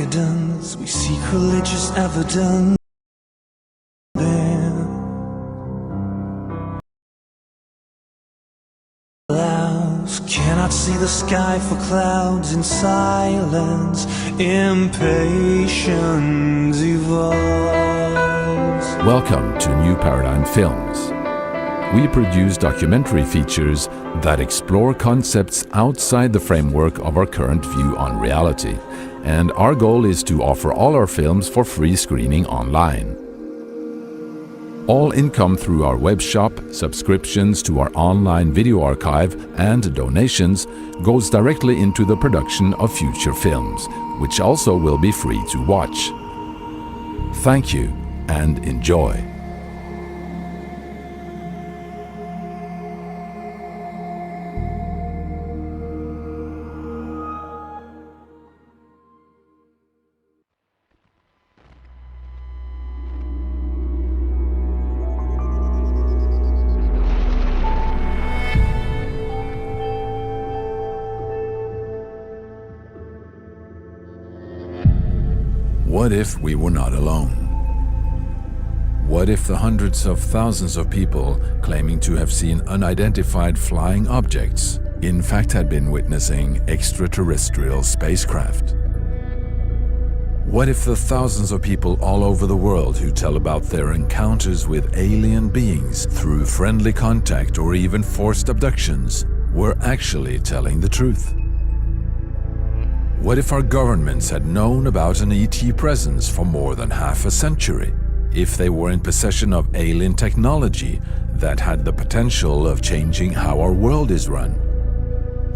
guidance, we seek religious evidence. Cannot see the sky for clouds in silence. Impatience evolves. Welcome to New Paradigm Films. We produce documentary features that explore concepts outside the framework of our current view on reality. And our goal is to offer all our films for free screening online. All income through our web shop, subscriptions to our online video archive, and donations goes directly into the production of future films, which also will be free to watch. Thank you and enjoy. What if we were not alone? What if the hundreds of thousands of people claiming to have seen unidentified flying objects in fact had been witnessing extraterrestrial spacecraft? What if the thousands of people all over the world who tell about their encounters with alien beings through friendly contact or even forced abductions were actually telling the truth? What if our governments had known about an ET presence for more than half a century? If they were in possession of alien technology that had the potential of changing how our world is run?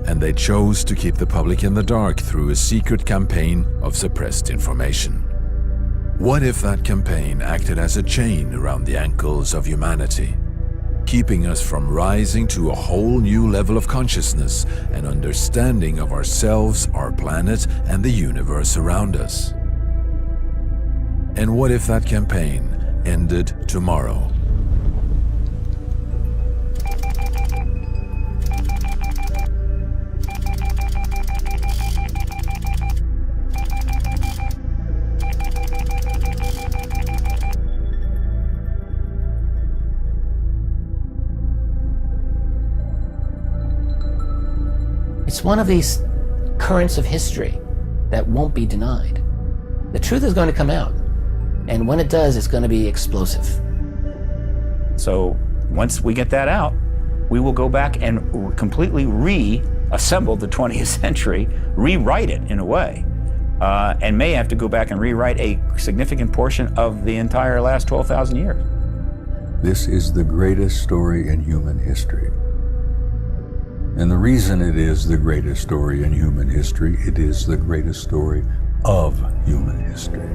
And they chose to keep the public in the dark through a secret campaign of suppressed information. What if that campaign acted as a chain around the ankles of humanity, keeping us from rising to a whole new level of consciousness and understanding of ourselves, our planet, and the universe around us? And what if that campaign ended tomorrow? It's one of these currents of history that won't be denied. The truth is going to come out, and when it does, it's going to be explosive. So once we get that out, we will go back and completely reassemble the 20th century, rewrite it in a way, and may have to go back and rewrite a significant portion of the entire last 12,000 years. This is the greatest story in human history. And the reason it is the greatest story in human history, it is the greatest story of human history.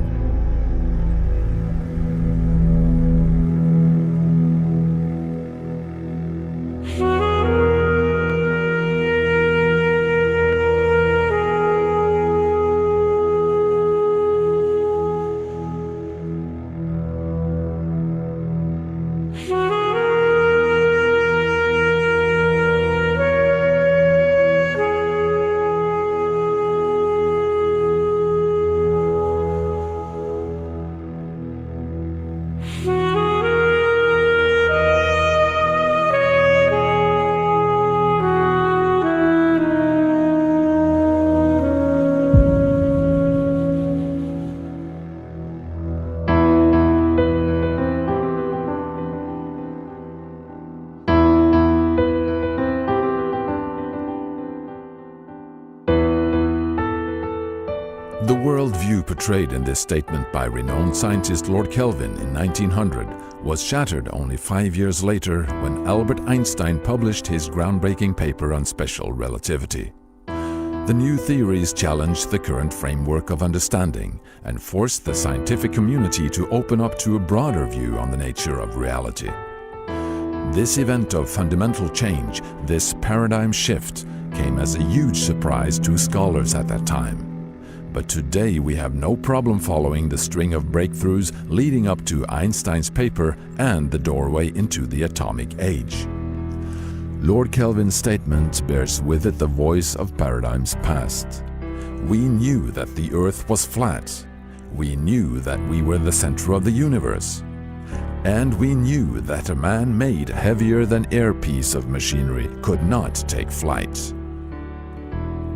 The worldview portrayed in this statement by renowned scientist Lord Kelvin in 1900 was shattered only 5 years later when Albert Einstein published his groundbreaking paper on special relativity. The new theories challenged the current framework of understanding and forced the scientific community to open up to a broader view on the nature of reality. This event of fundamental change, this paradigm shift, came as a huge surprise to scholars at that time. But today we have no problem following the string of breakthroughs leading up to Einstein's paper and the doorway into the atomic age. Lord Kelvin's statement bears with it the voice of paradigms past. We knew that the Earth was flat. We knew that we were the center of the universe. And we knew that a man-made heavier-than-air piece of machinery could not take flight.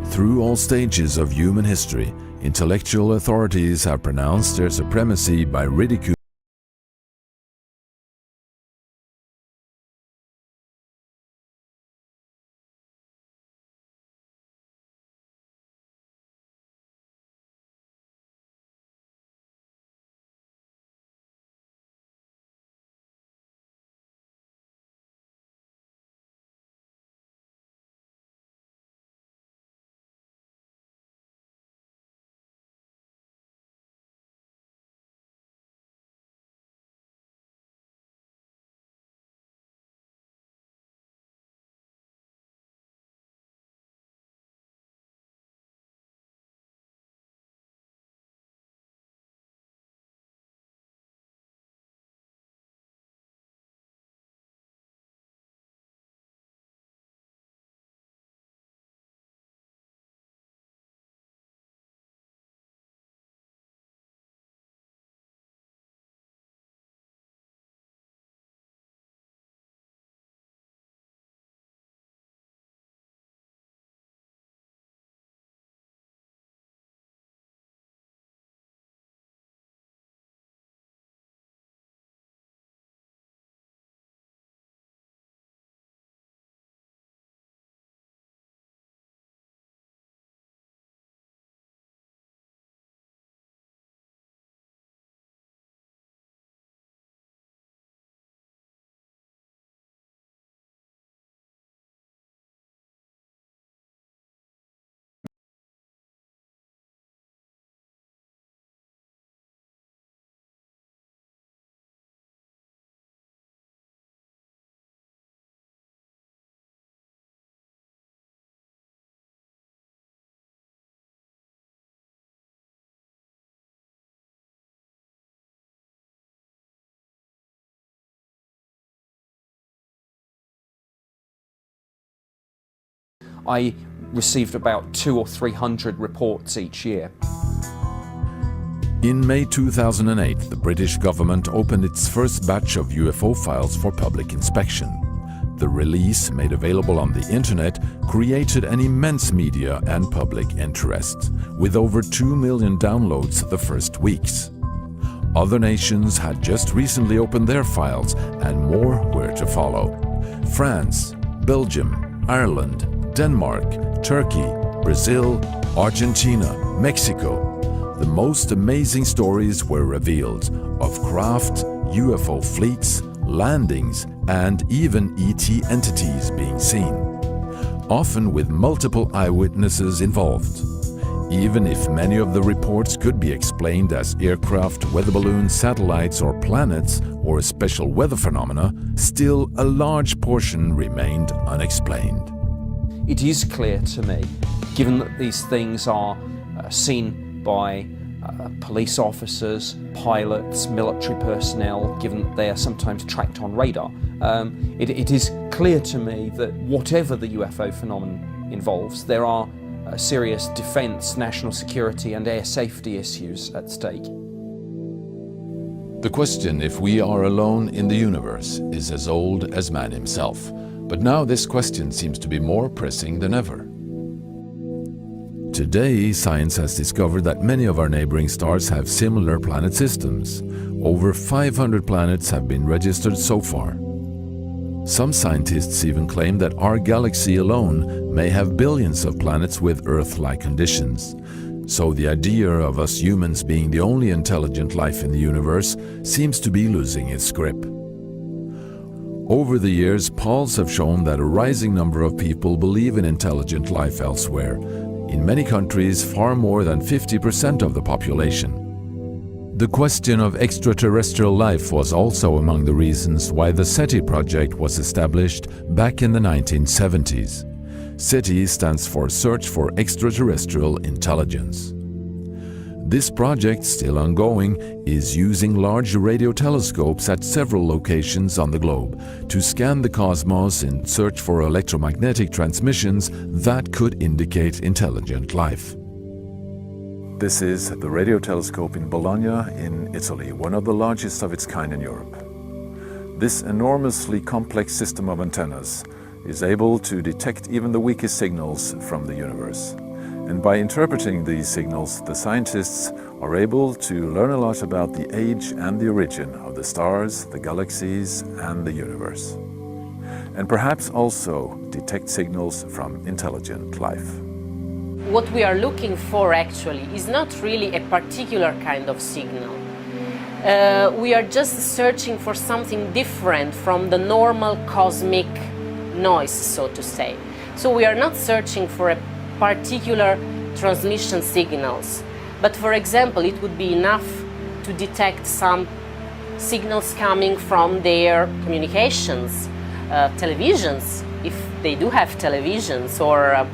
Through all stages of human history, intellectual authorities have pronounced their supremacy by ridiculing I received about 200 or 300 reports each year. In May 2008, the British government opened its first batch of UFO files for public inspection. The release, made available on the internet, created an immense media and public interest, with over 2 million downloads the first weeks. Other nations had just recently opened their files, and more were to follow. France, Belgium, Ireland, Denmark, Turkey, Brazil, Argentina, Mexico. The most amazing stories were revealed of craft, UFO fleets, landings, and even ET entities being seen, often with multiple eyewitnesses involved. Even if many of the reports could be explained as aircraft, weather balloons, satellites, or planets, or special weather phenomena, still a large portion remained unexplained. It is clear to me, given that these things are seen by police officers, pilots, military personnel, given that they are sometimes tracked on radar, it is clear to me that whatever the UFO phenomenon involves, there are serious defence, national security and air safety issues at stake. The question if we are alone in the universe is as old as man himself, but now this question seems to be more pressing than ever. Today, science has discovered that many of our neighboring stars have similar planet systems. Over 500 planets have been registered so far. Some scientists even claim that our galaxy alone may have billions of planets with Earth-like conditions. So the idea of us humans being the only intelligent life in the universe seems to be losing its grip. Over the years, polls have shown that a rising number of people believe in intelligent life elsewhere. In many countries, far more than 50% of the population. The question of extraterrestrial life was also among the reasons why the SETI project was established back in the 1970s. SETI stands for Search for Extraterrestrial Intelligence. This project, still ongoing, is using large radio telescopes at several locations on the globe to scan the cosmos in search for electromagnetic transmissions that could indicate intelligent life. This is the radio telescope in Bologna in Italy, one of the largest of its kind in Europe. This enormously complex system of antennas is able to detect even the weakest signals from the universe. And by interpreting these signals, the scientists are able to learn a lot about the age and the origin of the stars, the galaxies, and the universe. And perhaps also detect signals from intelligent life. What we are looking for actually is not really a particular kind of signal. We are just searching for something different from the normal cosmic noise, so to say. So we are not searching for a particular transmission signals, but for example, it would be enough to detect some signals coming from their communications, televisions, if they do have televisions, or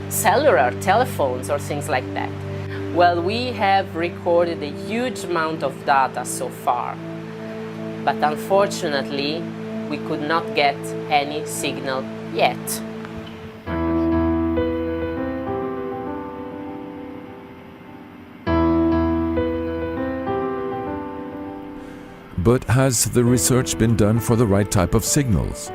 cellular telephones or things like that. Well, we have recorded a huge amount of data so far, but unfortunately, we could not get any signal yet. But has the research been done for the right type of signals?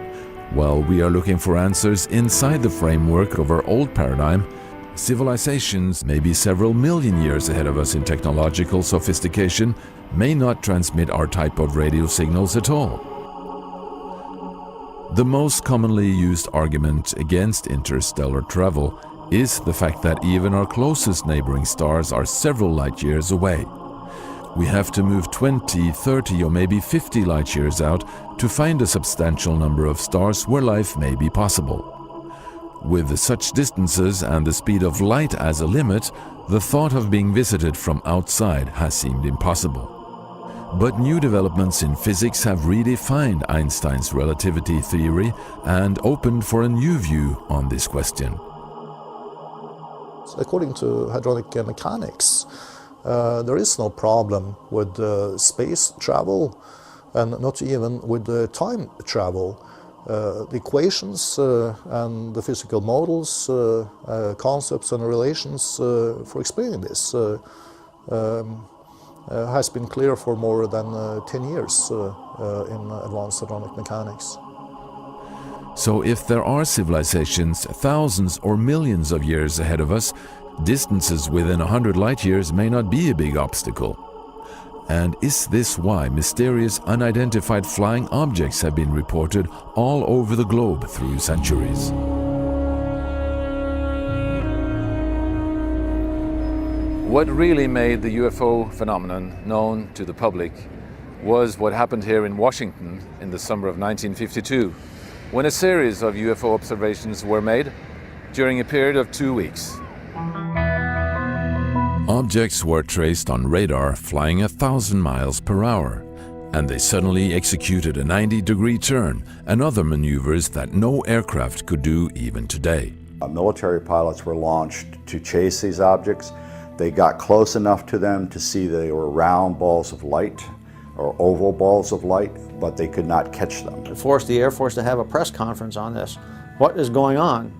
While we are looking for answers inside the framework of our old paradigm, civilizations may be several million years ahead of us in technological sophistication, may not transmit our type of radio signals at all. The most commonly used argument against interstellar travel is the fact that even our closest neighboring stars are several light years away. We have to move 20, 30 or maybe 50 light years out to find a substantial number of stars where life may be possible. With such distances and the speed of light as a limit, the thought of being visited from outside has seemed impossible. But new developments in physics have redefined Einstein's relativity theory and opened for a new view on this question. According to hadronic mechanics, there is no problem with space travel and not even with time travel. The equations and the physical models, concepts and relations for explaining this has been clear for more than 10 years in advanced hadronic mechanics. So if there are civilizations thousands or millions of years ahead of us, distances within 100 light years may not be a big obstacle. And is this why mysterious unidentified flying objects have been reported all over the globe through centuries? What really made the UFO phenomenon known to the public was what happened here in Washington in the summer of 1952, when a series of UFO observations were made during a period of 2 weeks. Objects were traced on radar flying 1,000 miles per hour, and they suddenly executed a 90-degree turn and other maneuvers that no aircraft could do even today. Military pilots were launched to chase these objects. They got close enough to them to see they were round balls of light or oval balls of light, but they could not catch them. It forced the Air Force to have a press conference on this. What is going on?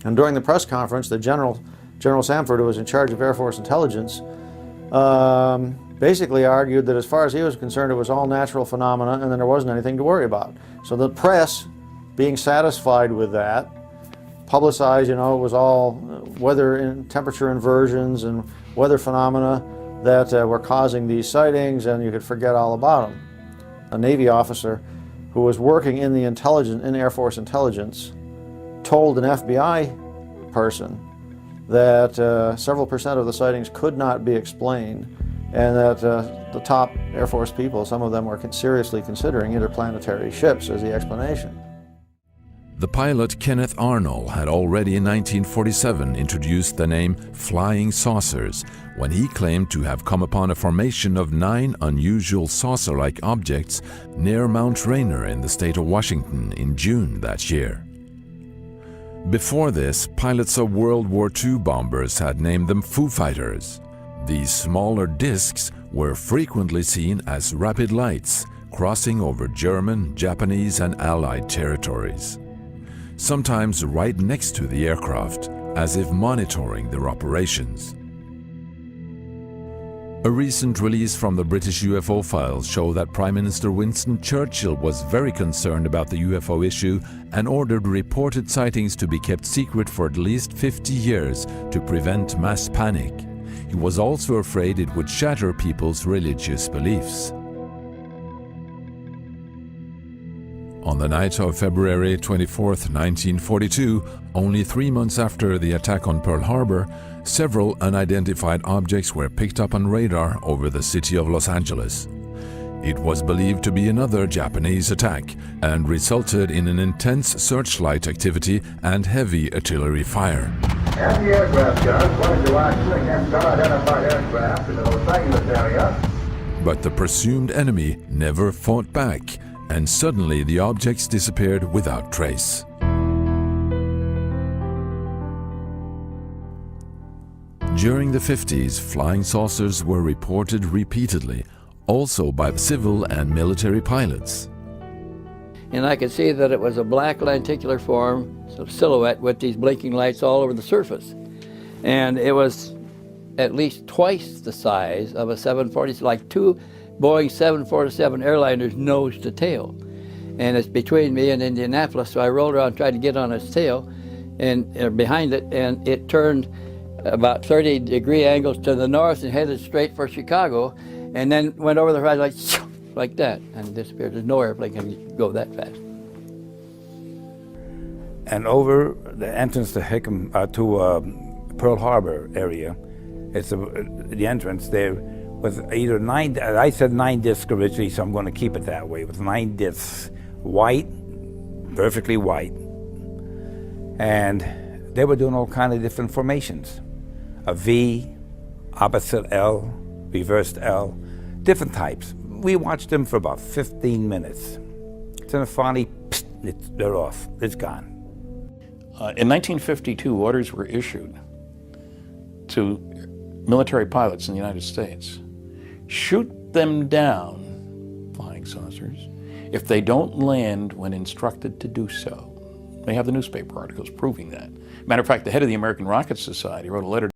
And during the press conference, the General Samford, who was in charge of Air Force intelligence, basically argued that as far as he was concerned, it was all natural phenomena and then there wasn't anything to worry about. So the press, being satisfied with that, publicized, it was all weather and temperature inversions and weather phenomena that were causing these sightings, and you could forget all about them. A Navy officer who was working in the in Air Force intelligence told an FBI person that several percent of the sightings could not be explained, and that the top Air Force people, some of them were seriously considering interplanetary ships as the explanation. The pilot Kenneth Arnold had already in 1947 introduced the name flying saucers when he claimed to have come upon a formation of 9 unusual saucer-like objects near Mount Rainier in the state of Washington in June that year. Before this, pilots of World War II bombers had named them Foo Fighters. These smaller discs were frequently seen as rapid lights crossing over German, Japanese, and Allied territories, sometimes right next to the aircraft, as if monitoring their operations. A recent release from the British UFO files show that Prime Minister Winston Churchill was very concerned about the UFO issue and ordered reported sightings to be kept secret for at least 50 years to prevent mass panic. He was also afraid it would shatter people's religious beliefs. On the night of February 24, 1942, only 3 months after the attack on Pearl Harbor, several unidentified objects were picked up on radar over the city of Los Angeles. It was believed to be another Japanese attack and resulted in an intense searchlight activity and heavy artillery fire. Anti-aircraft guns went into action against unidentified aircraft in the Los Angeles area. But the presumed enemy never fought back, and suddenly the objects disappeared without trace. During the 50s, flying saucers were reported repeatedly, also by civil and military pilots. And I could see that it was a black lenticular form, sort of silhouette with these blinking lights all over the surface. And it was at least twice the size of a 747, like two Boeing 747 airliners nose to tail. And it's between me and Indianapolis, so I rolled around, tried to get on its tail and behind it, and it turned about 30-degree angles to the north and headed straight for Chicago, and then went over the horizon like that and disappeared. There's no airplane can go that fast. And over the entrance to Pearl Harbor area, it's the entrance there was either 9, I said 9 discs originally, so I'm going to keep it that way, with 9 discs, white, perfectly white. And they were doing all kinds of different formations. A V, opposite L, reversed L, different types. We watched them for about 15 minutes. Then finally, they're off, it's gone. In 1952, orders were issued to military pilots in the United States. Shoot them down, flying saucers, if they don't land when instructed to do so. They have the newspaper articles proving that. Matter of fact, the head of the American Rocket Society wrote a letter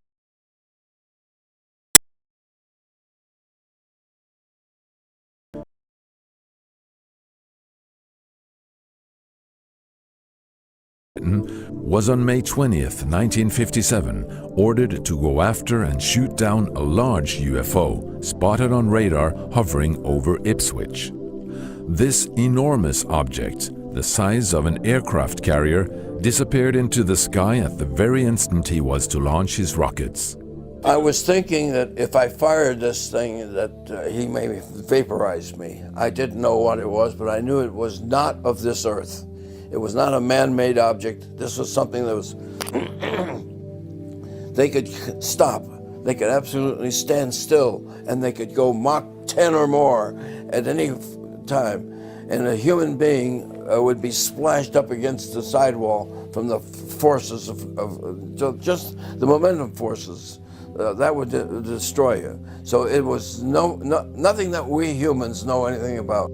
was on May 20th, 1957, ordered to go after and shoot down a large UFO spotted on radar hovering over Ipswich. This enormous object, the size of an aircraft carrier, disappeared into the sky at the very instant he was to launch his rockets. I was thinking that if I fired this thing that he may vaporize me. I didn't know what it was, but I knew it was not of this earth. It was not a man-made object. This was something that was, they could stop. They could absolutely stand still, and they could go Mach 10 or more at any time. And a human being would be splashed up against the sidewall from the forces of just the momentum forces. That would destroy you. So it was nothing that we humans know anything about.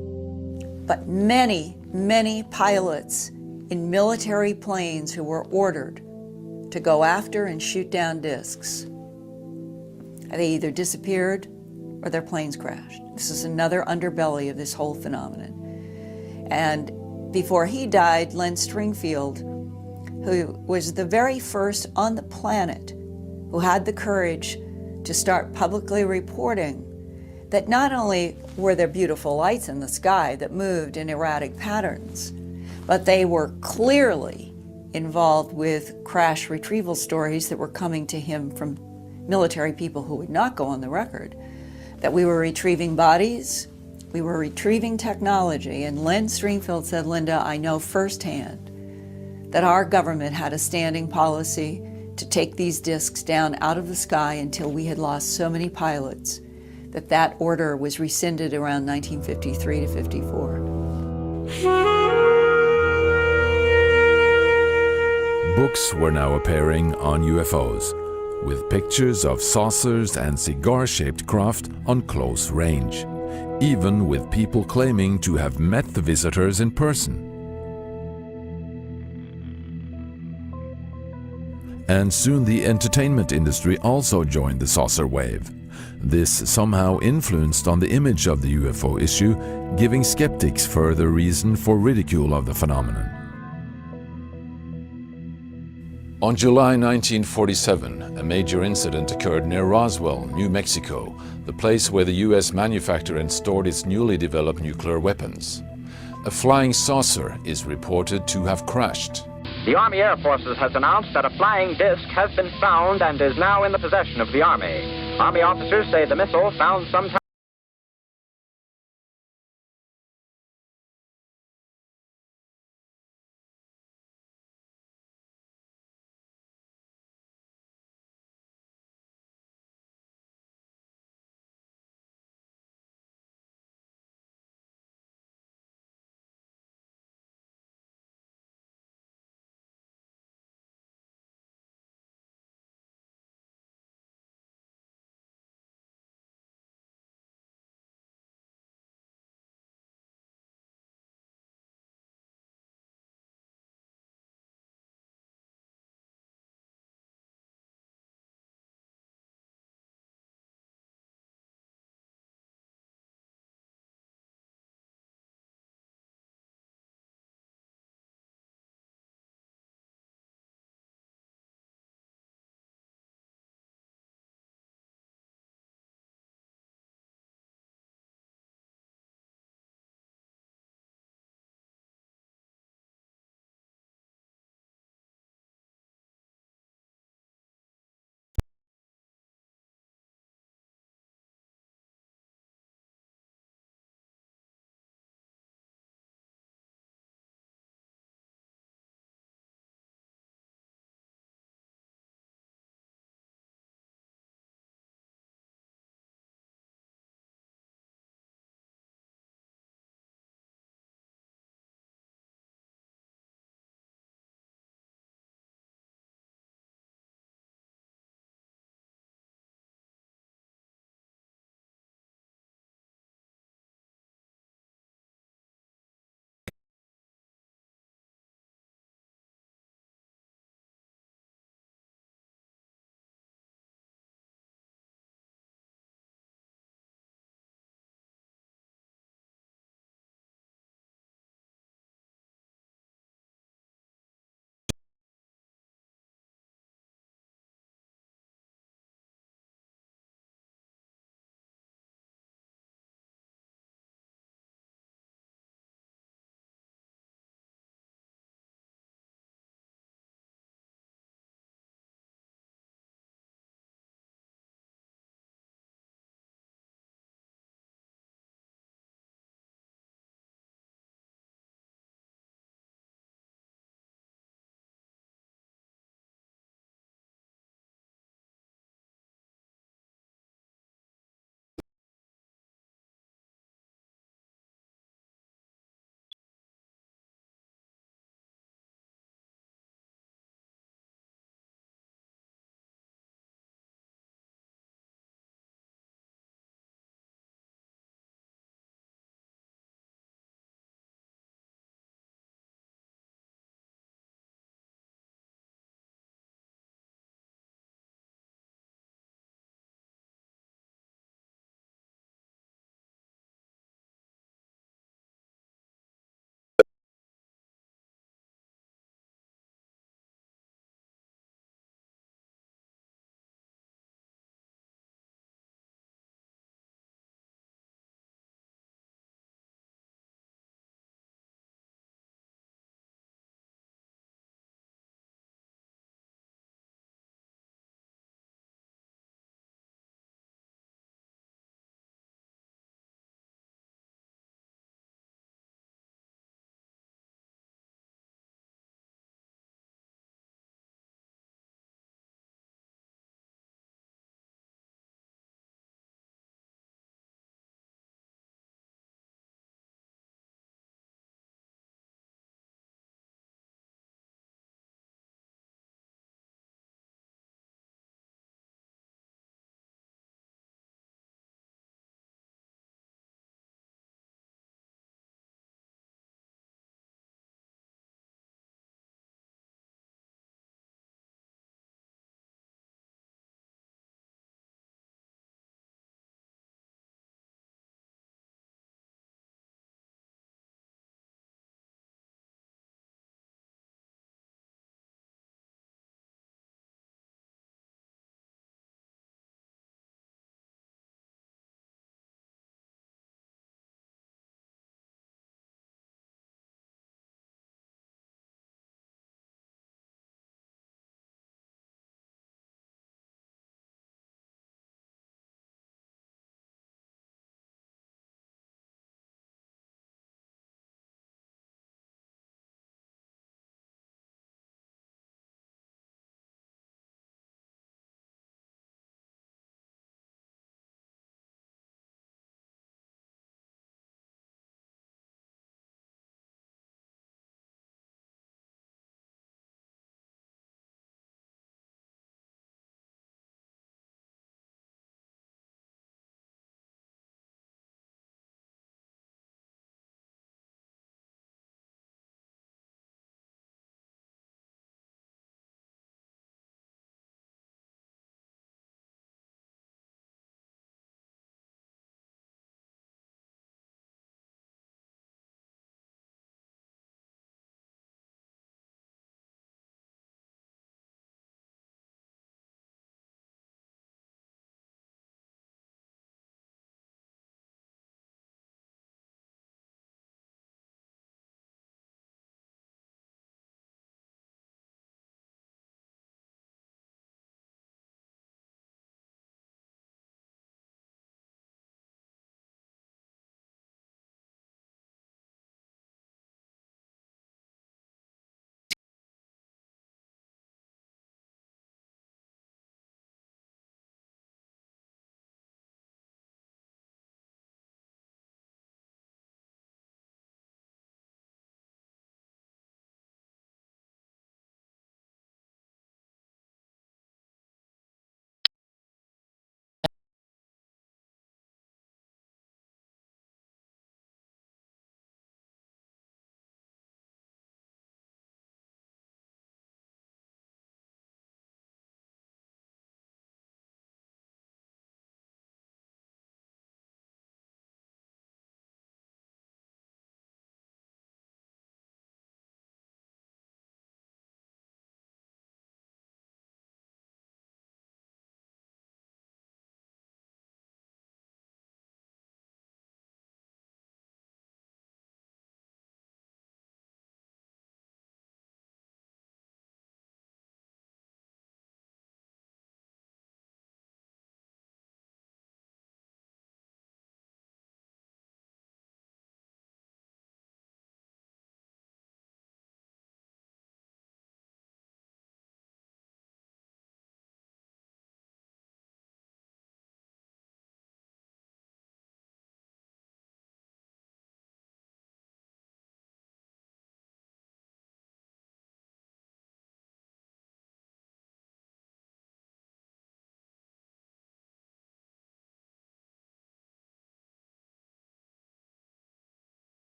But many, many pilots in military planes who were ordered to go after and shoot down discs, they either disappeared or their planes crashed. This is another underbelly of this whole phenomenon. And before he died, Len Stringfield, who was the very first on the planet who had the courage to start publicly reporting that not only were there beautiful lights in the sky that moved in erratic patterns, but they were clearly involved with crash retrieval stories that were coming to him from military people who would not go on the record, that we were retrieving bodies, we were retrieving technology. And Len Stringfield said, "Linda, I know firsthand that our government had a standing policy to take these discs down out of the sky until we had lost so many pilots that order was rescinded around 1953 to 54. Books were now appearing on UFOs, with pictures of saucers and cigar-shaped craft on close range, even with people claiming to have met the visitors in person. And soon the entertainment industry also joined the saucer wave. This somehow influenced on the image of the UFO issue, giving skeptics further reason for ridicule of the phenomenon. On July 1947, a major incident occurred near Roswell, New Mexico, the place where the US manufactured and stored its newly developed nuclear weapons. A flying saucer is reported to have crashed. The Army Air Forces has announced that a flying disc has been found and is now in the possession of the Army. Army officers say the missile found sometime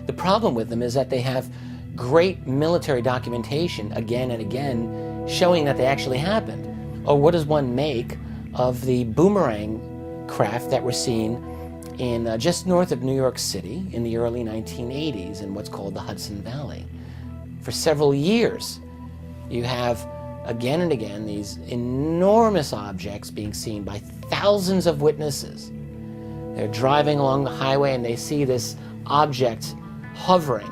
The problem with them is that they have great military documentation again and again showing that they actually happened. Or what does one make of the boomerang craft that were seen in just north of New York City in the early 1980s in what's called the Hudson Valley? For several years, you have again and again these enormous objects being seen by thousands of witnesses. They're driving along the highway and they see this object hovering.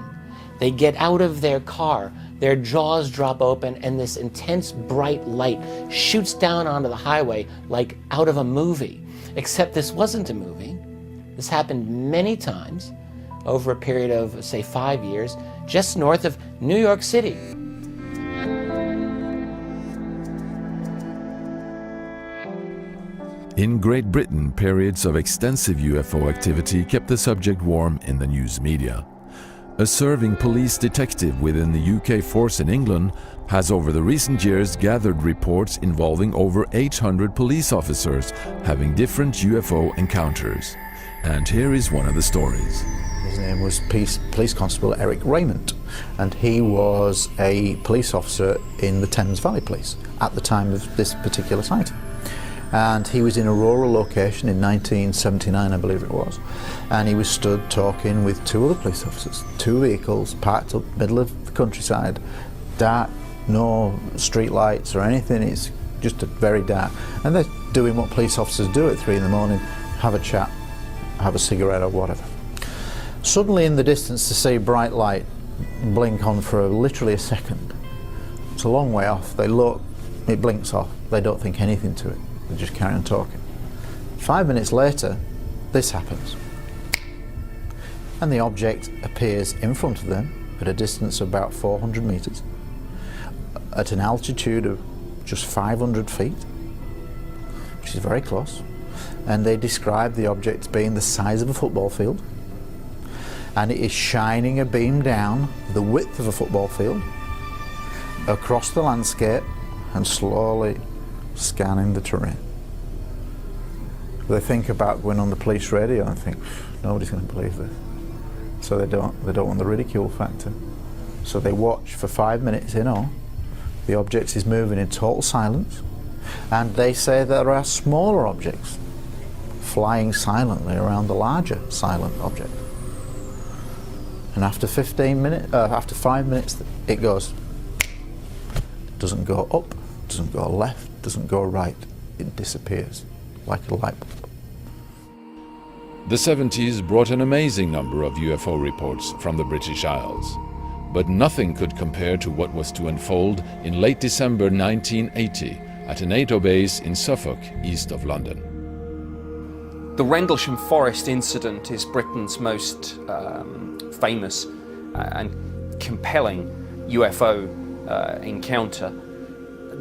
They get out of their car, their jaws drop open, and this intense bright light shoots down onto the highway like out of a movie. Except this wasn't a movie. This happened many times over a period of, say, 5 years, just north of New York City. In Great Britain, periods of extensive UFO activity kept the subject warm in the news media. A serving police detective within the UK force in England has over the recent years gathered reports involving over 800 police officers having different UFO encounters. And here is one of the stories. His name was Police Constable Eric Raymond, and he was a police officer in the Thames Valley Police at the time of this particular sighting. And he was in a rural location in 1979, I believe it was, and he was stood talking with two other police officers, two vehicles parked up middle of the countryside, dark, no street lights or anything, it's just a very dark, and they're doing what police officers do at 3 in the morning, have a chat, have a cigarette or whatever. Suddenly in the distance they see bright light blink on for literally a second. It's a long way off, they look, it blinks off, they don't think anything to it. They just carry on talking. 5 minutes later, this happens. And the object appears in front of them at a distance of about 400 meters, at an altitude of just 500 feet, which is very close. And they describe the object as being the size of a football field. And it is shining a beam down the width of a football field across the landscape and slowly scanning the terrain. They think about going on the police radio and think, nobody's going to believe this. So they don't want the ridicule factor. So they watch for 5 minutes in all. The object is moving in total silence, and they say there are smaller objects flying silently around the larger silent object. And after 5 minutes, it goes. It doesn't go up, doesn't go left, doesn't go right, it disappears like a light bulb. The 70s brought an amazing number of UFO reports from the British Isles, but nothing could compare to what was to unfold in late December 1980 at a NATO base in Suffolk, east of London. The Rendlesham Forest incident is Britain's most famous and compelling UFO encounter.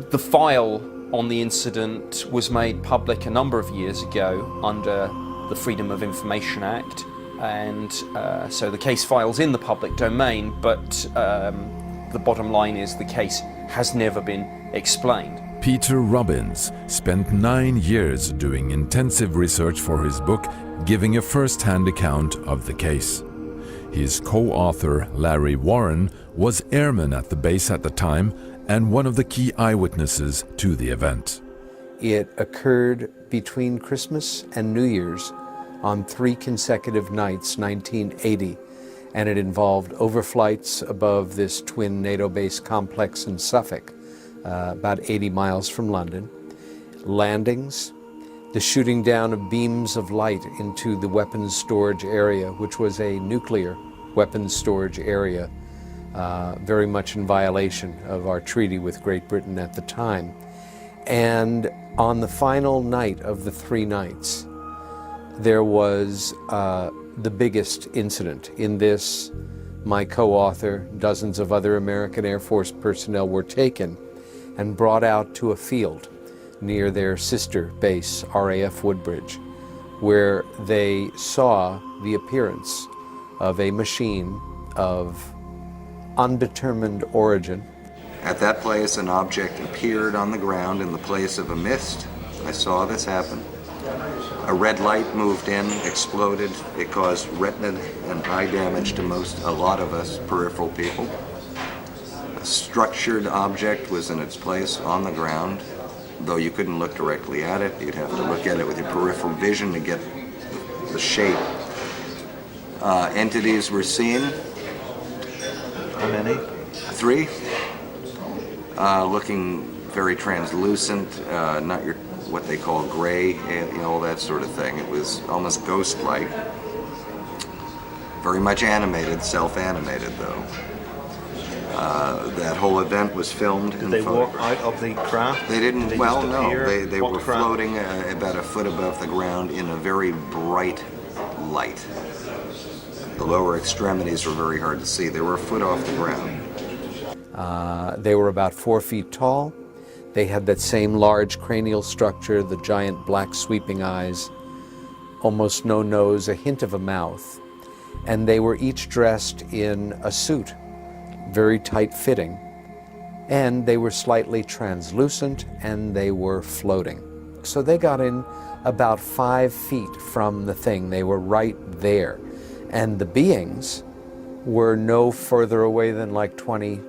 The file on the incident was made public a number of years ago under the Freedom of Information Act, and so the case file's in the public domain, but the bottom line is the case has never been explained. Peter Robbins spent 9 years doing intensive research for his book, giving a first-hand account of the case. His co-author, Larry Warren, was airman at the base at the time and one of the key eyewitnesses to the event. It occurred between Christmas and New Year's on 3 consecutive nights, 1980, and it involved overflights above this twin NATO base complex in Suffolk, about 80 miles from London, landings, the shooting down of beams of light into the weapons storage area, which was a nuclear weapons storage area, very much in violation of our treaty with Great Britain at the time. And on the final night of the 3 nights, there was the biggest incident. In this, my co-author, dozens of other American Air Force personnel were taken and brought out to a field near their sister base, RAF Woodbridge, where they saw the appearance of a machine of undetermined origin. At that place, an object appeared on the ground in the place of a mist. I saw this happen. A red light moved in, exploded. It caused retina and eye damage to a lot of us peripheral people. A structured object was in its place on the ground, though you couldn't look directly at it. You'd have to look at it with your peripheral vision to get the shape. Entities were seen. How many? 3. Looking very translucent, not your what they call gray, all that sort of thing. It was almost ghost-like. Very much animated, self-animated though. That whole event was filmed. Did they walk out of the craft? They didn't. Did they Well, just no. appear? They What were craft? floating about a foot above the ground in a very bright light. The lower extremities were very hard to see. They were a foot off the ground. They were about 4 feet tall. They had that same large cranial structure, the giant black sweeping eyes, almost no nose, a hint of a mouth. And they were each dressed in a suit, very tight-fitting. And they were slightly translucent, and they were floating. So they got in about 5 feet from the thing. They were right there. And the beings were no further away than like 20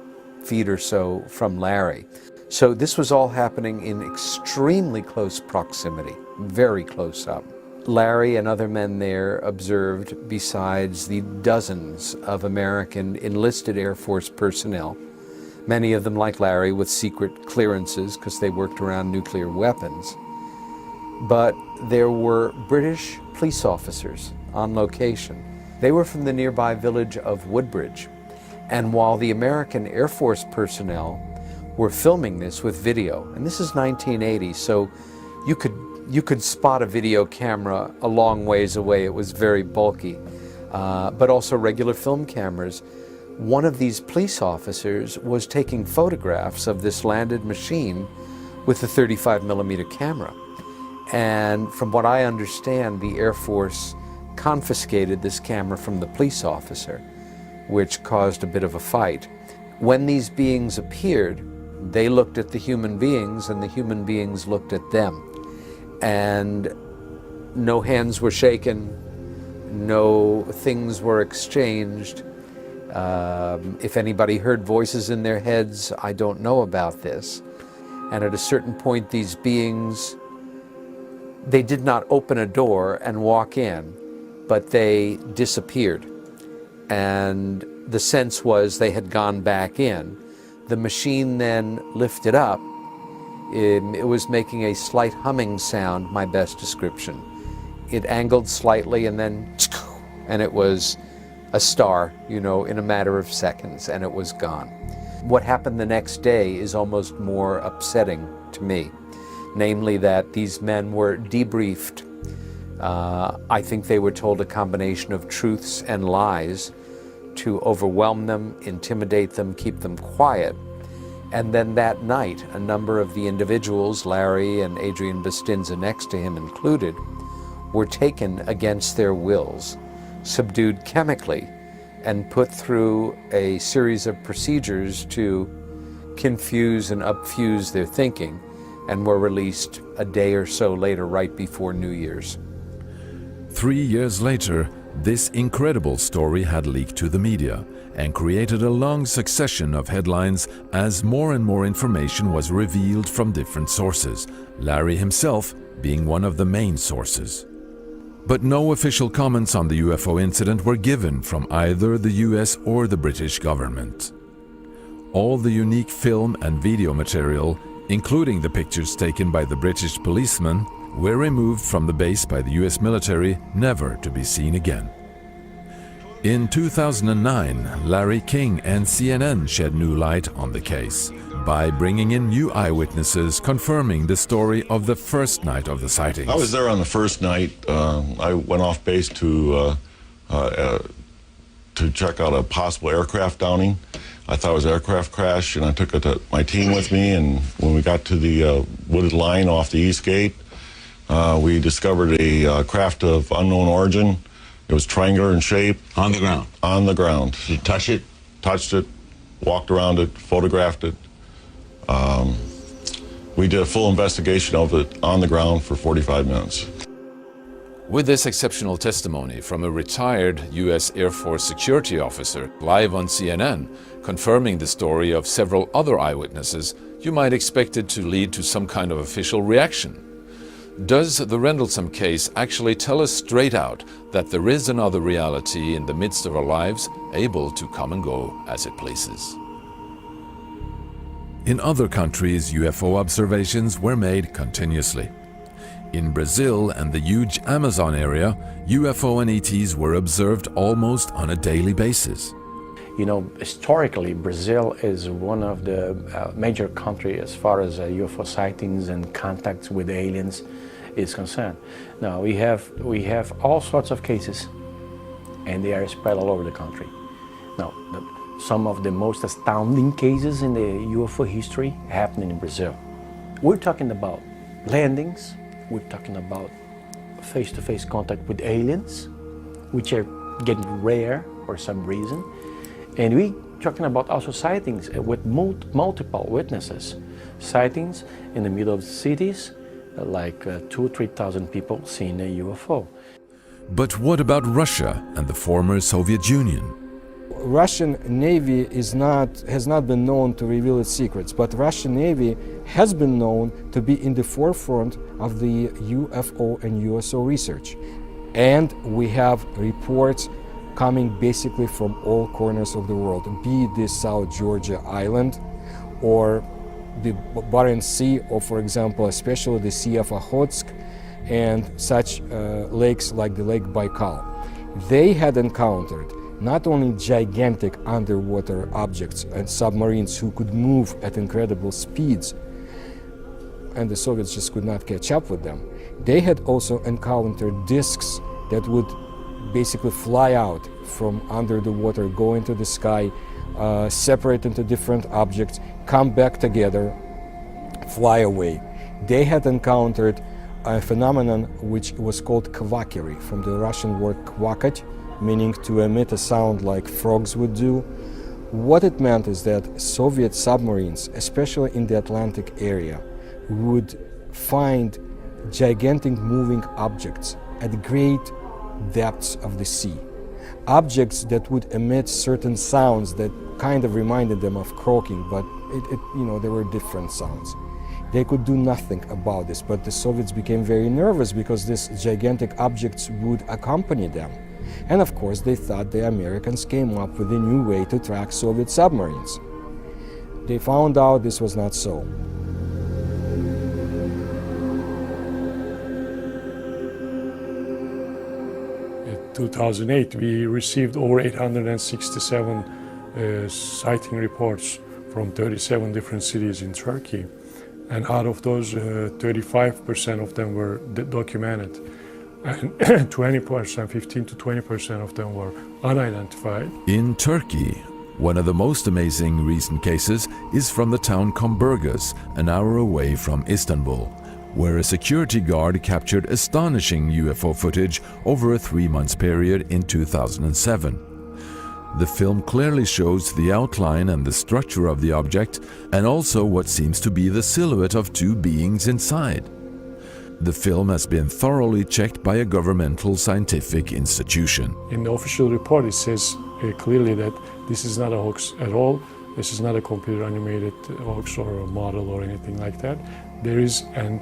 feet or so from Larry. So this was all happening in extremely close proximity, very close up. Larry and other men there observed, besides the dozens of American enlisted Air Force personnel, many of them like Larry with secret clearances because they worked around nuclear weapons. But there were British police officers on location. They were from the nearby village of Woodbridge. And while the American Air Force personnel were filming this with video, and this is 1980, so you could spot a video camera a long ways away. It was very bulky, but also regular film cameras. One of these police officers was taking photographs of this landed machine with a 35mm camera. And from what I understand, the Air Force confiscated this camera from the police officer, which caused a bit of a fight. When these beings appeared, they looked at the human beings and the human beings looked at them. And no hands were shaken, no things were exchanged. If anybody heard voices in their heads, I don't know about this. And at a certain point, these beings, they did not open a door and walk in, but they disappeared. And the sense was they had gone back in. The machine then lifted up. It was making a slight humming sound, my best description. It angled slightly and then, and it was a star, in a matter of seconds, and it was gone. What happened the next day is almost more upsetting to me, namely that these men were debriefed. I think they were told a combination of truths and lies to overwhelm them, intimidate them, keep them quiet. And then that night, a number of the individuals, Larry and Adrian Bustinza next to him included, were taken against their wills, subdued chemically, and put through a series of procedures to confuse and upfuse their thinking, and were released a day or so later, right before New Year's. 3 years later, this incredible story had leaked to the media and created a long succession of headlines as more and more information was revealed from different sources, Larry himself being one of the main sources. But no official comments on the UFO incident were given from either the US or the British government. All the unique film and video material, including the pictures taken by the British policemen, were removed from the base by the US military, never to be seen again. In 2009, Larry King and CNN shed new light on the case by bringing in new eyewitnesses confirming the story of the first night of the sightings. I was there on the first night. I went off base to check out a possible aircraft downing. I thought it was an aircraft crash, and I took my team with me, and when we got to the wooded line off the east gate, we discovered a craft of unknown origin. It was triangular in shape. On the ground? On the ground. Did you touch it? Touched it, walked around it, photographed it. We did a full investigation of it on the ground for 45 minutes. With this exceptional testimony from a retired U.S. Air Force security officer live on CNN, confirming the story of several other eyewitnesses, you might expect it to lead to some kind of official reaction. Does the Rendlesham case actually tell us straight out that there is another reality in the midst of our lives, able to come and go as it pleases? In other countries, UFO observations were made continuously. In Brazil and the huge Amazon area, UFO and ETs were observed almost on a daily basis. You know, historically, Brazil is one of the major countries as far as UFO sightings and contacts with aliens is concerned. Now, we have all sorts of cases, and they are spread all over the country. Now, some of the most astounding cases in the UFO history happening in Brazil. We're talking about landings, we're talking about face-to-face contact with aliens, which are getting rare for some reason. And we're talking about also sightings with multiple witnesses. Sightings in the middle of cities, like 2,000 or 3,000 people seeing a UFO. But what about Russia and the former Soviet Union? Russian Navy has not been known to reveal its secrets, but Russian Navy has been known to be in the forefront of the UFO and USO research. And we have reports coming basically from all corners of the world, be it the South Georgia Island or the Barents Sea, or for example, especially the Sea of Okhotsk and such lakes like the Lake Baikal. They had encountered not only gigantic underwater objects and submarines who could move at incredible speeds, and the Soviets just could not catch up with them. They had also encountered disks that would basically fly out from under the water, go into the sky, separate into different objects, come back together, fly away. They had encountered a phenomenon which was called kvakery, from the Russian word kvakать, meaning to emit a sound like frogs would do. What it meant is that Soviet submarines, especially in the Atlantic area, would find gigantic moving objects at great depths of the sea. Objects that would emit certain sounds that kind of reminded them of croaking, but they were different sounds. They could do nothing about this, but the Soviets became very nervous because these gigantic objects would accompany them. And of course, they thought the Americans came up with a new way to track Soviet submarines. They found out this was not so. In 2008, we received over 867 sighting reports from 37 different cities in Turkey. And out of those, 35% of them were documented. And 20%, 15 to 20% of them were unidentified. In Turkey, one of the most amazing recent cases is from the town Comburgos, an hour away from Istanbul, where a security guard captured astonishing UFO footage over a 3-month period in 2007. The film clearly shows the outline and the structure of the object, and also what seems to be the silhouette of 2 beings inside. The film has been thoroughly checked by a governmental scientific institution. In the official report, it says clearly that this is not a hoax at all. This is not a computer animated hoax or a model or anything like that. There is a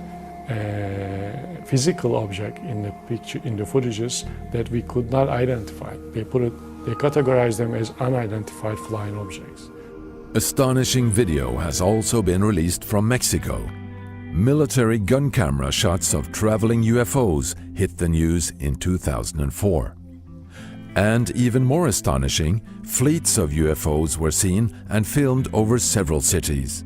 physical object in the picture, in the footages, that we could not identify. They categorize them as unidentified flying objects. Astonishing video has also been released from Mexico. Military gun camera shots of traveling UFOs hit the news in 2004. And even more astonishing, fleets of UFOs were seen and filmed over several cities.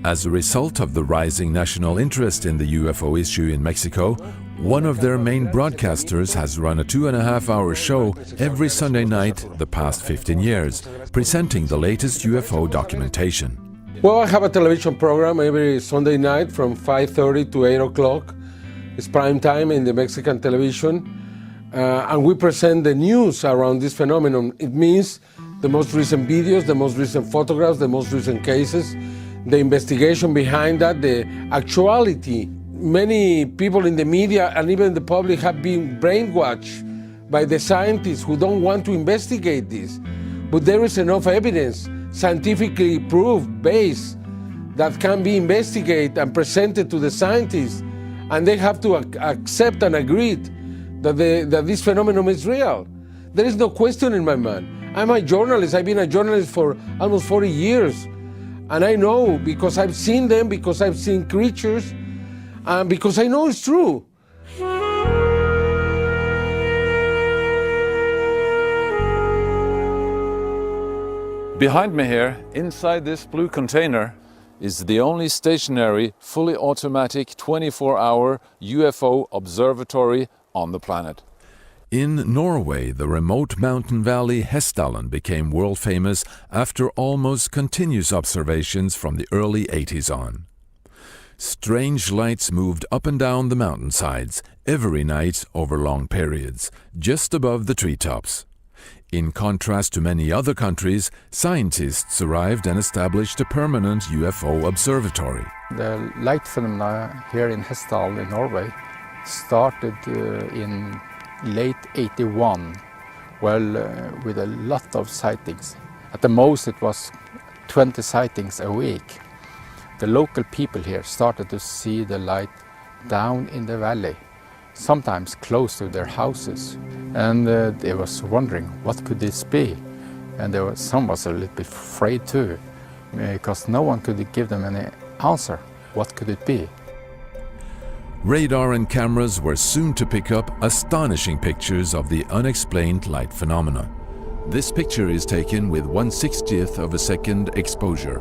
As a result of the rising national interest in the UFO issue in Mexico, one of their main broadcasters has run a 2.5-hour show every Sunday night the past 15 years, presenting the latest UFO documentation. Well, I have a television program every Sunday night from 5:30 to 8 o'clock. It's prime time in the Mexican television. And we present the news around this phenomenon. It means the most recent videos, the most recent photographs, the most recent cases, the investigation behind that, the actuality many people in the media and even the public have been brainwashed by the scientists who don't want to investigate this. But there is enough evidence, scientifically proved, based, that can be investigated and presented to the scientists, and they have to accept and agree that this phenomenon is real. There is no question in my mind. I'm a journalist. I've been a journalist for almost 40 years. And I know, because I've seen them, because I've seen creatures, and because I know it's true. Behind me here, inside this blue container, is the only stationary, fully automatic 24-hour UFO observatory on the planet. In Norway, the remote mountain valley Hessdalen became world famous after almost continuous observations from the early 80s on. Strange lights moved up and down the mountainsides every night over long periods, just above the treetops. In contrast to many other countries, scientists arrived and established a permanent UFO observatory. The light phenomena here in Hessdalen in Norway started in late 81, with a lot of sightings. At the most it was 20 sightings a week. The local people here started to see the light down in the valley, sometimes close to their houses. And they was wondering, what could this be? And some was a little bit afraid too, because no one could give them any answer. What could it be? Radar and cameras were soon to pick up astonishing pictures of the unexplained light phenomena. This picture is taken with 1/60th of a second exposure.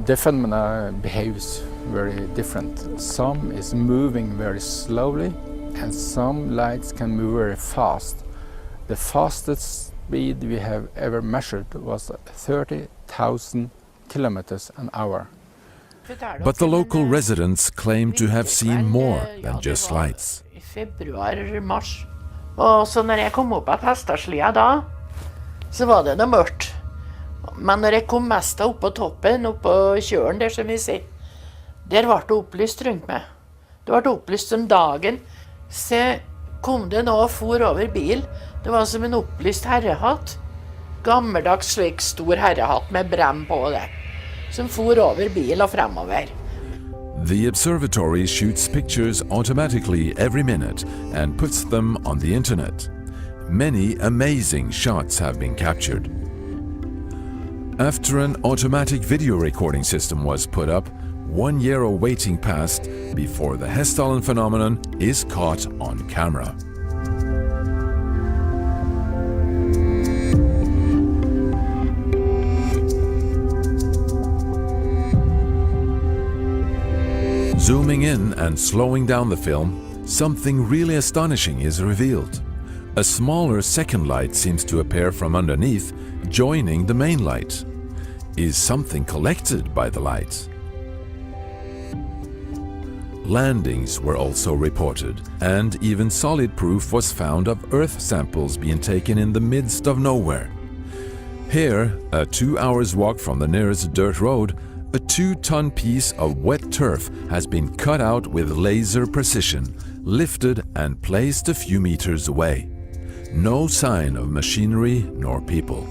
The phenomena behaves very different. Some is moving very slowly, and some lights can move very fast. The fastest speed we have ever measured was 30,000 kilometers an hour. But the local residents claim to have seen more than just lights. I februar-mars. Og så når jeg kom opp av hesteslia da, så var det noe mørkt. Men når jeg kom mest opp på toppen, opp på kjølen der som vi sier, der ble det opplyst rundt meg. Det ble opplyst om dagen. Så kom det noe og for over bil. Det var som en opplyst herrehatt. Gammeldags slik stor herrehatt med brem på det. Som for over bil og fremover. The observatory shoots pictures automatically every minute and puts them on the internet. Many amazing shots have been captured. After an automatic video recording system was put up, 1 year of waiting passed before the Hessdalen phenomenon is caught on camera. Zooming in and slowing down the film, something really astonishing is revealed. A smaller second light seems to appear from underneath, joining the main light. Is something collected by the light? Landings were also reported, and even solid proof was found of Earth samples being taken in the midst of nowhere. Here, a 2 hours walk from the nearest dirt road, a 2-ton piece of wet turf has been cut out with laser precision, lifted and placed a few meters away. No sign of machinery nor people.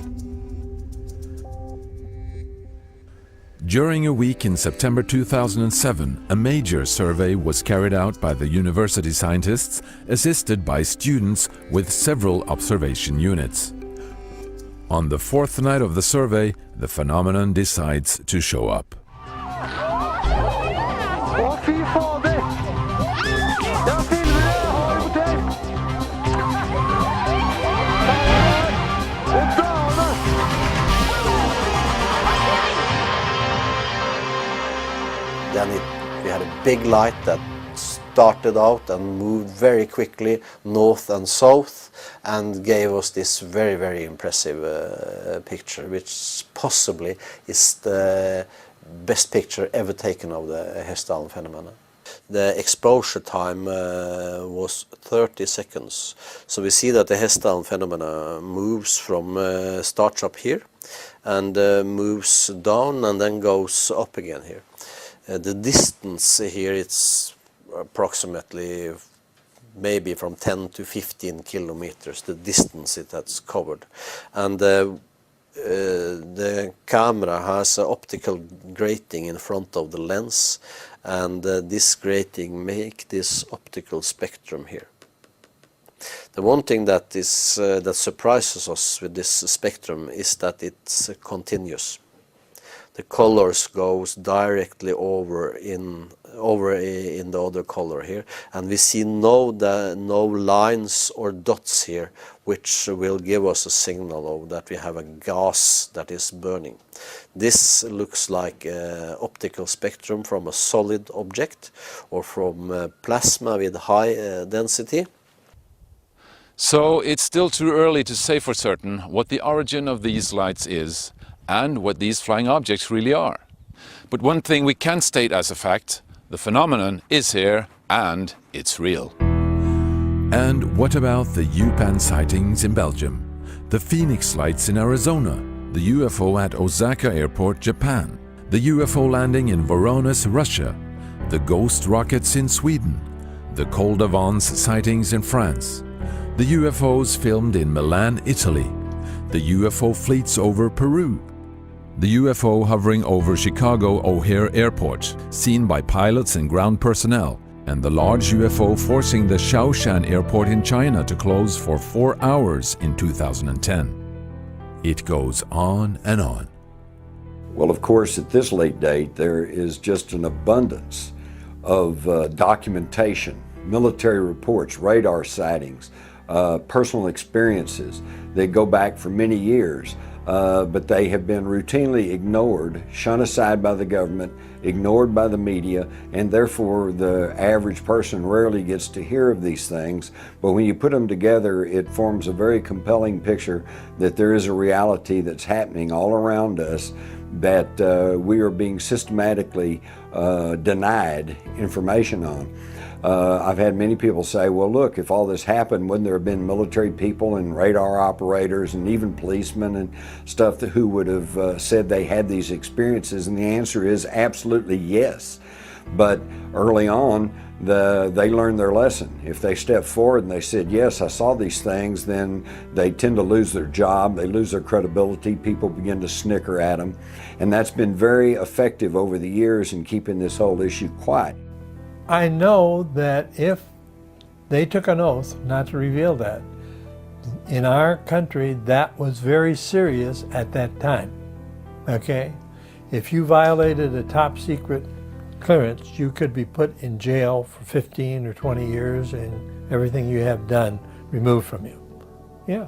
During a week in September 2007, a major survey was carried out by the university scientists, assisted by students with several observation units. On the 4th night of the survey, the phenomenon decides to show up. Then we had a big light that started out and moved very quickly north and south and gave us this very, very impressive picture, which possibly is the best picture ever taken of the Hessdalen phenomenon. The exposure time was 30 seconds. So we see that the Hessdalen phenomena moves from starts up here and moves down and then goes up again here. The distance here, it's approximately maybe from 10 to 15 kilometers, the distance it has covered. And the camera has an optical grating in front of the lens, and this grating make this optical spectrum here. The one thing that is that surprises us with this spectrum is that it's continuous. The colors goes directly over in the other color here, and we see no lines or dots here, which will give us a signal of that we have a gas that is burning. This looks like an optical spectrum from a solid object or from plasma with high density. So it's still too early to say for certain what the origin of these lights is and what these flying objects really are. But one thing we can state as a fact, the phenomenon is here and it's real. And what about the UPAN sightings in Belgium, the Phoenix lights in Arizona, the UFO at Osaka Airport, Japan, the UFO landing in Voronezh, Russia, the ghost rockets in Sweden, the Col d'Avance sightings in France, the UFOs filmed in Milan, Italy, the UFO fleets over Peru, the UFO hovering over Chicago O'Hare Airport, seen by pilots and ground personnel, and the large UFO forcing the Shaoshan Airport in China to close for 4 hours in 2010. It goes on and on. Well, of course, at this late date, there is just an abundance of documentation, military reports, radar sightings, personal experiences that go back for many years, but they have been routinely ignored, shunned aside by the government, ignored by the media, and therefore the average person rarely gets to hear of these things. But when you put them together, it forms a very compelling picture that there is a reality that's happening all around us, that we are being systematically denied information on. I've had many people say, well, look, if all this happened, wouldn't there have been military people and radar operators and even policemen and stuff who would have said they had these experiences? And the answer is absolutely yes. But early on, they learned their lesson. If they stepped forward and they said, yes, I saw these things, then they tend to lose their job, they lose their credibility, people begin to snicker at them. And that's been very effective over the years in keeping this whole issue quiet. I know that if they took an oath not to reveal that, in our country that was very serious at that time, okay? If you violated a top secret clearance, you could be put in jail for 15 or 20 years and everything you have done removed from you. Yeah.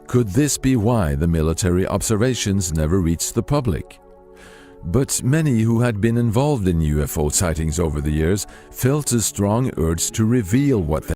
Could this be why the military observations never reached the public? But many who had been involved in UFO sightings over the years felt a strong urge to reveal what they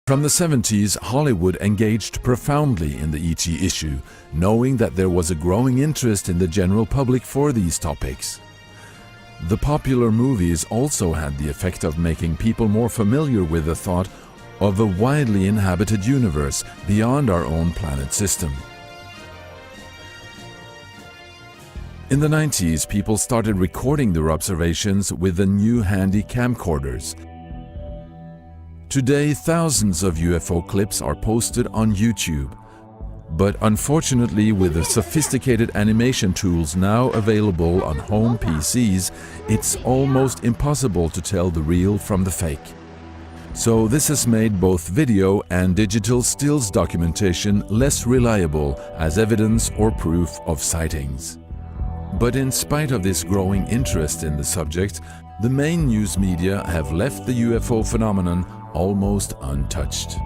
From the 70s, Hollywood engaged profoundly in the ET issue, knowing that there was a growing interest in the general public for these topics. The popular movies also had the effect of making people more familiar with the thought of a widely inhabited universe beyond our own planet system. In the 90s, people started recording their observations with the new handy camcorders. Today, thousands of UFO clips are posted on YouTube. But unfortunately, with the sophisticated animation tools now available on home PCs, it's almost impossible to tell the real from the fake. So this has made both video and digital stills documentation less reliable as evidence or proof of sightings. But in spite of this growing interest in the subject, the main news media have left the UFO phenomenon almost untouched.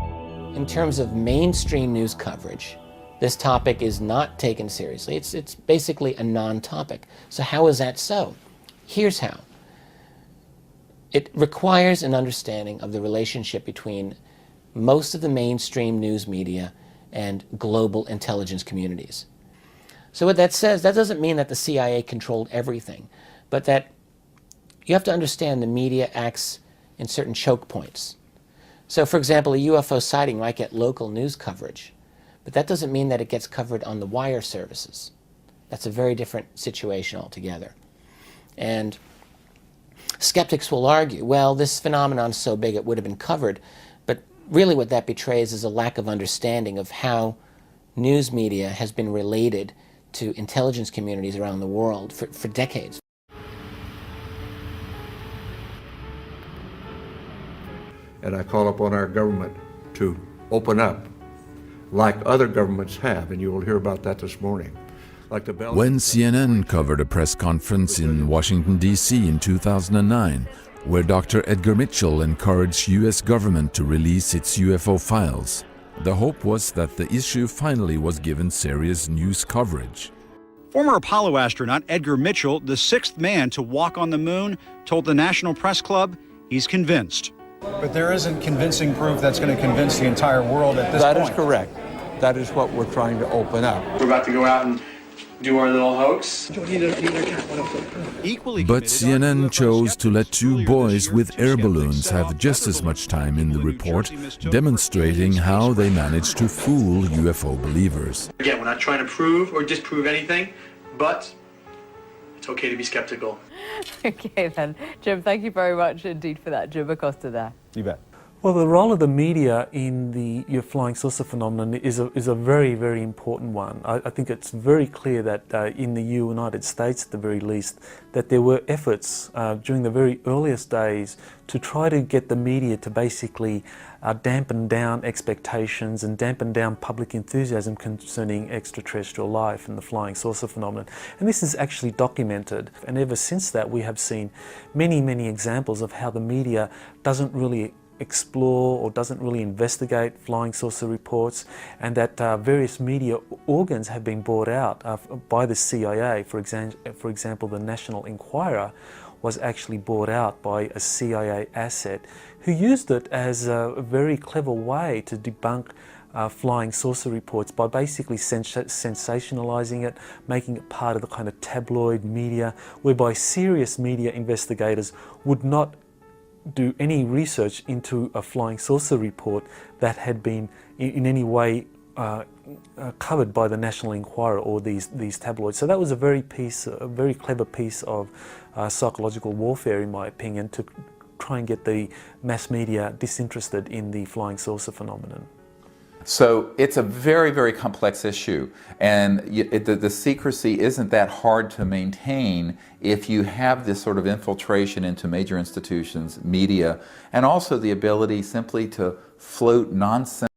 In terms of mainstream news coverage, this topic is not taken seriously. It's basically a non-topic. So how is that so? Here's how. It requires an understanding of the relationship between most of the mainstream news media and global intelligence communities. So what that says, that doesn't mean that the CIA controlled everything, but that you have to understand the media acts in certain choke points. So for example, a UFO sighting might get local news coverage, but that doesn't mean that it gets covered on the wire services. That's a very different situation altogether. And skeptics will argue, well, this phenomenon is so big it would have been covered, but really what that betrays is a lack of understanding of how news media has been related to intelligence communities around the world for decades. And I call upon our government to open up like other governments have, and you will hear about that this morning. Like the When CNN covered a press conference in Washington, D.C. in 2009, where Dr. Edgar Mitchell encouraged U.S. government to release its UFO files, the hope was that the issue finally was given serious news coverage. Former Apollo astronaut Edgar Mitchell, the sixth man to walk on the moon, told the National Press Club he's convinced. But there isn't convincing proof that's going to convince the entire world at this point. That is correct. That is what we're trying to open up. We're about to go out and do our little hoax. But CNN chose to let two boys with air balloons have just as much time in the report, demonstrating how they managed to fool UFO believers. Again, we're not trying to prove or disprove anything, but it's okay to be skeptical. Okay then. Jim, thank you very much indeed for that. Jim Acosta there. You bet. Well, the role of the media in the flying saucer phenomenon is a very, very important one. I think it's very clear that in the United States, at the very least, that there were efforts during the very earliest days to try to get the media to basically dampen down expectations and dampen down public enthusiasm concerning extraterrestrial life and the flying saucer phenomenon. And this is actually documented. And ever since that, we have seen many, many examples of how the media doesn't really explore or doesn't really investigate flying saucer reports, and that various media organs have been bought out by the CIA. For example, the National Enquirer was actually bought out by a CIA asset who used it as a very clever way to debunk flying saucer reports by basically sensationalizing it, making it part of the kind of tabloid media, whereby serious media investigators would not do any research into a flying saucer report that had been in any way covered by the National Enquirer or these tabloids. So that was a very clever piece of psychological warfare, in my opinion, to try and get the mass media disinterested in the flying saucer phenomenon. So it's a very, very complex issue, and the secrecy isn't that hard to maintain if you have this sort of infiltration into major institutions, media, and also the ability simply to float nonsense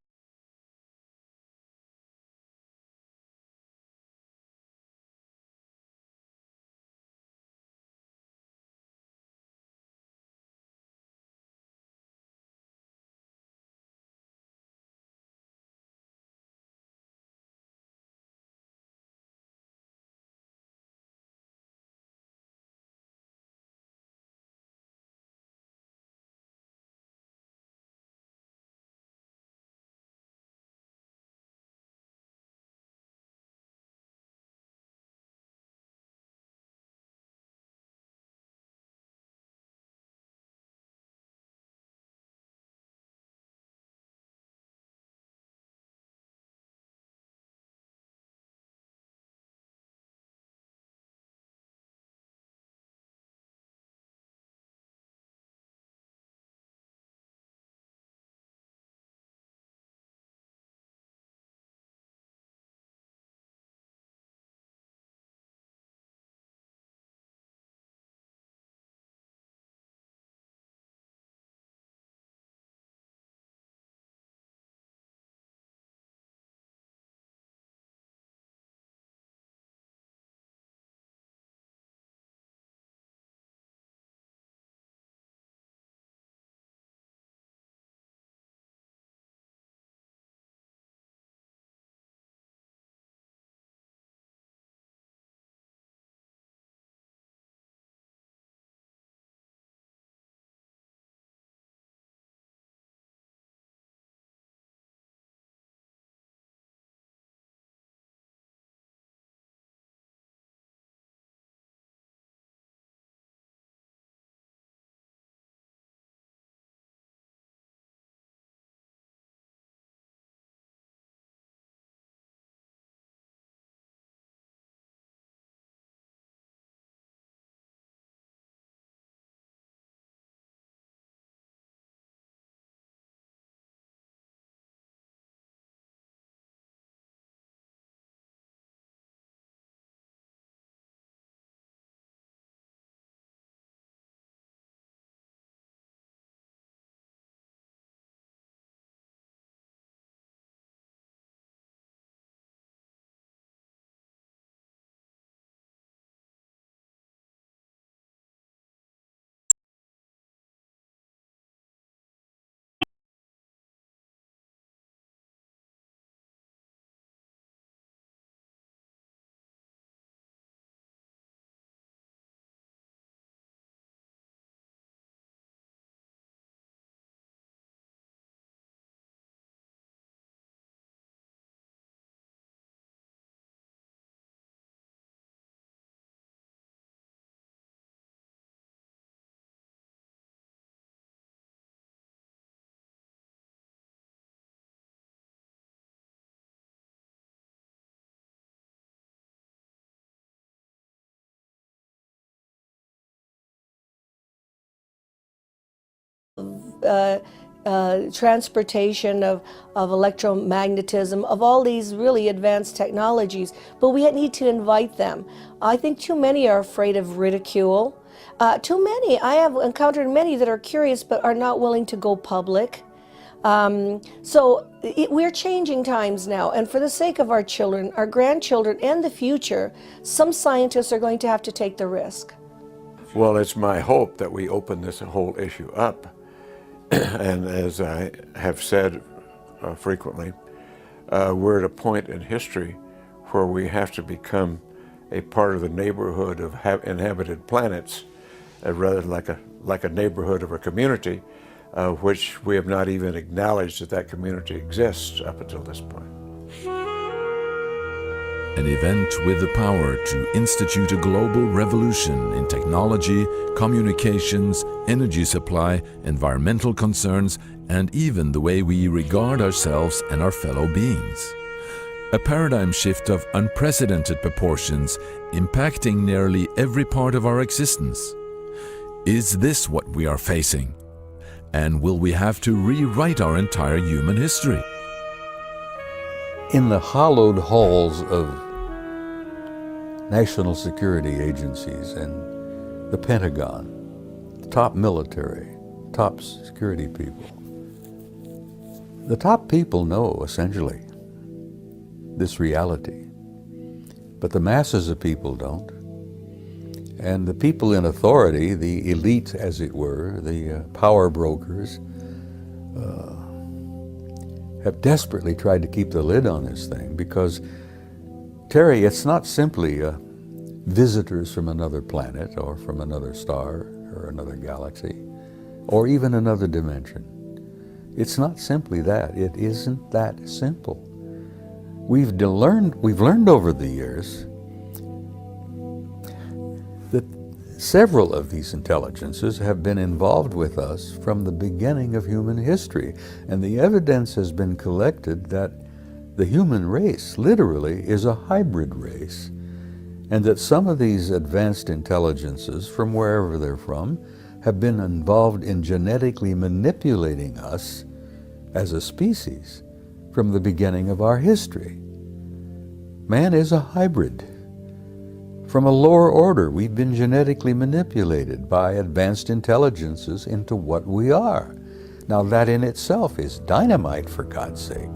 transportation of electromagnetism, of all these really advanced technologies, but we need to invite them. I think too many are afraid of ridicule. Too many, I have encountered many that are curious but are not willing to go public. We're changing times now, and for the sake of our children, our grandchildren, and the future, some scientists are going to have to take the risk. Well, it's my hope that we open this whole issue up. And as I have said frequently, we're at a point in history where we have to become a part of the neighborhood of inhabited planets, rather than like a neighborhood of a community, which we have not even acknowledged that community exists up until this point. An event with the power to institute a global revolution in technology, communications, energy supply, environmental concerns, and even the way we regard ourselves and our fellow beings. A paradigm shift of unprecedented proportions, impacting nearly every part of our existence. Is this what we are facing? And will we have to rewrite our entire human history? In the hallowed halls of national security agencies and the Pentagon, the top military, top security people, the top people know, essentially, this reality. But the masses of people don't. And the people in authority, the elite, as it were, the power brokers, have desperately tried to keep the lid on this thing because, Terry, it's not simply visitors from another planet or from another star or another galaxy or even another dimension. It's not simply that. It isn't that simple. We've learned over the years that several of these intelligences have been involved with us from the beginning of human history, and the evidence has been collected that the human race literally is a hybrid race, and that some of these advanced intelligences, from wherever they're from, have been involved in genetically manipulating us as a species from the beginning of our history. Man is a hybrid. From a lower order, we've been genetically manipulated by advanced intelligences into what we are. Now that in itself is dynamite, for God's sake.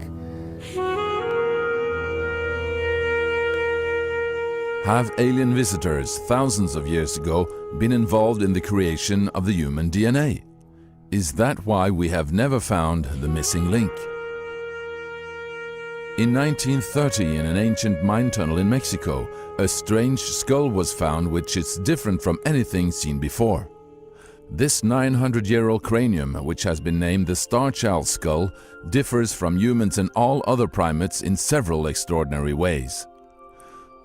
Have alien visitors thousands of years ago been involved in the creation of the human DNA? Is that why we have never found the missing link? In 1930, in an ancient mine tunnel in Mexico, a strange skull was found which is different from anything seen before. This 900-year-old cranium, which has been named the Star Child skull, differs from humans and all other primates in several extraordinary ways.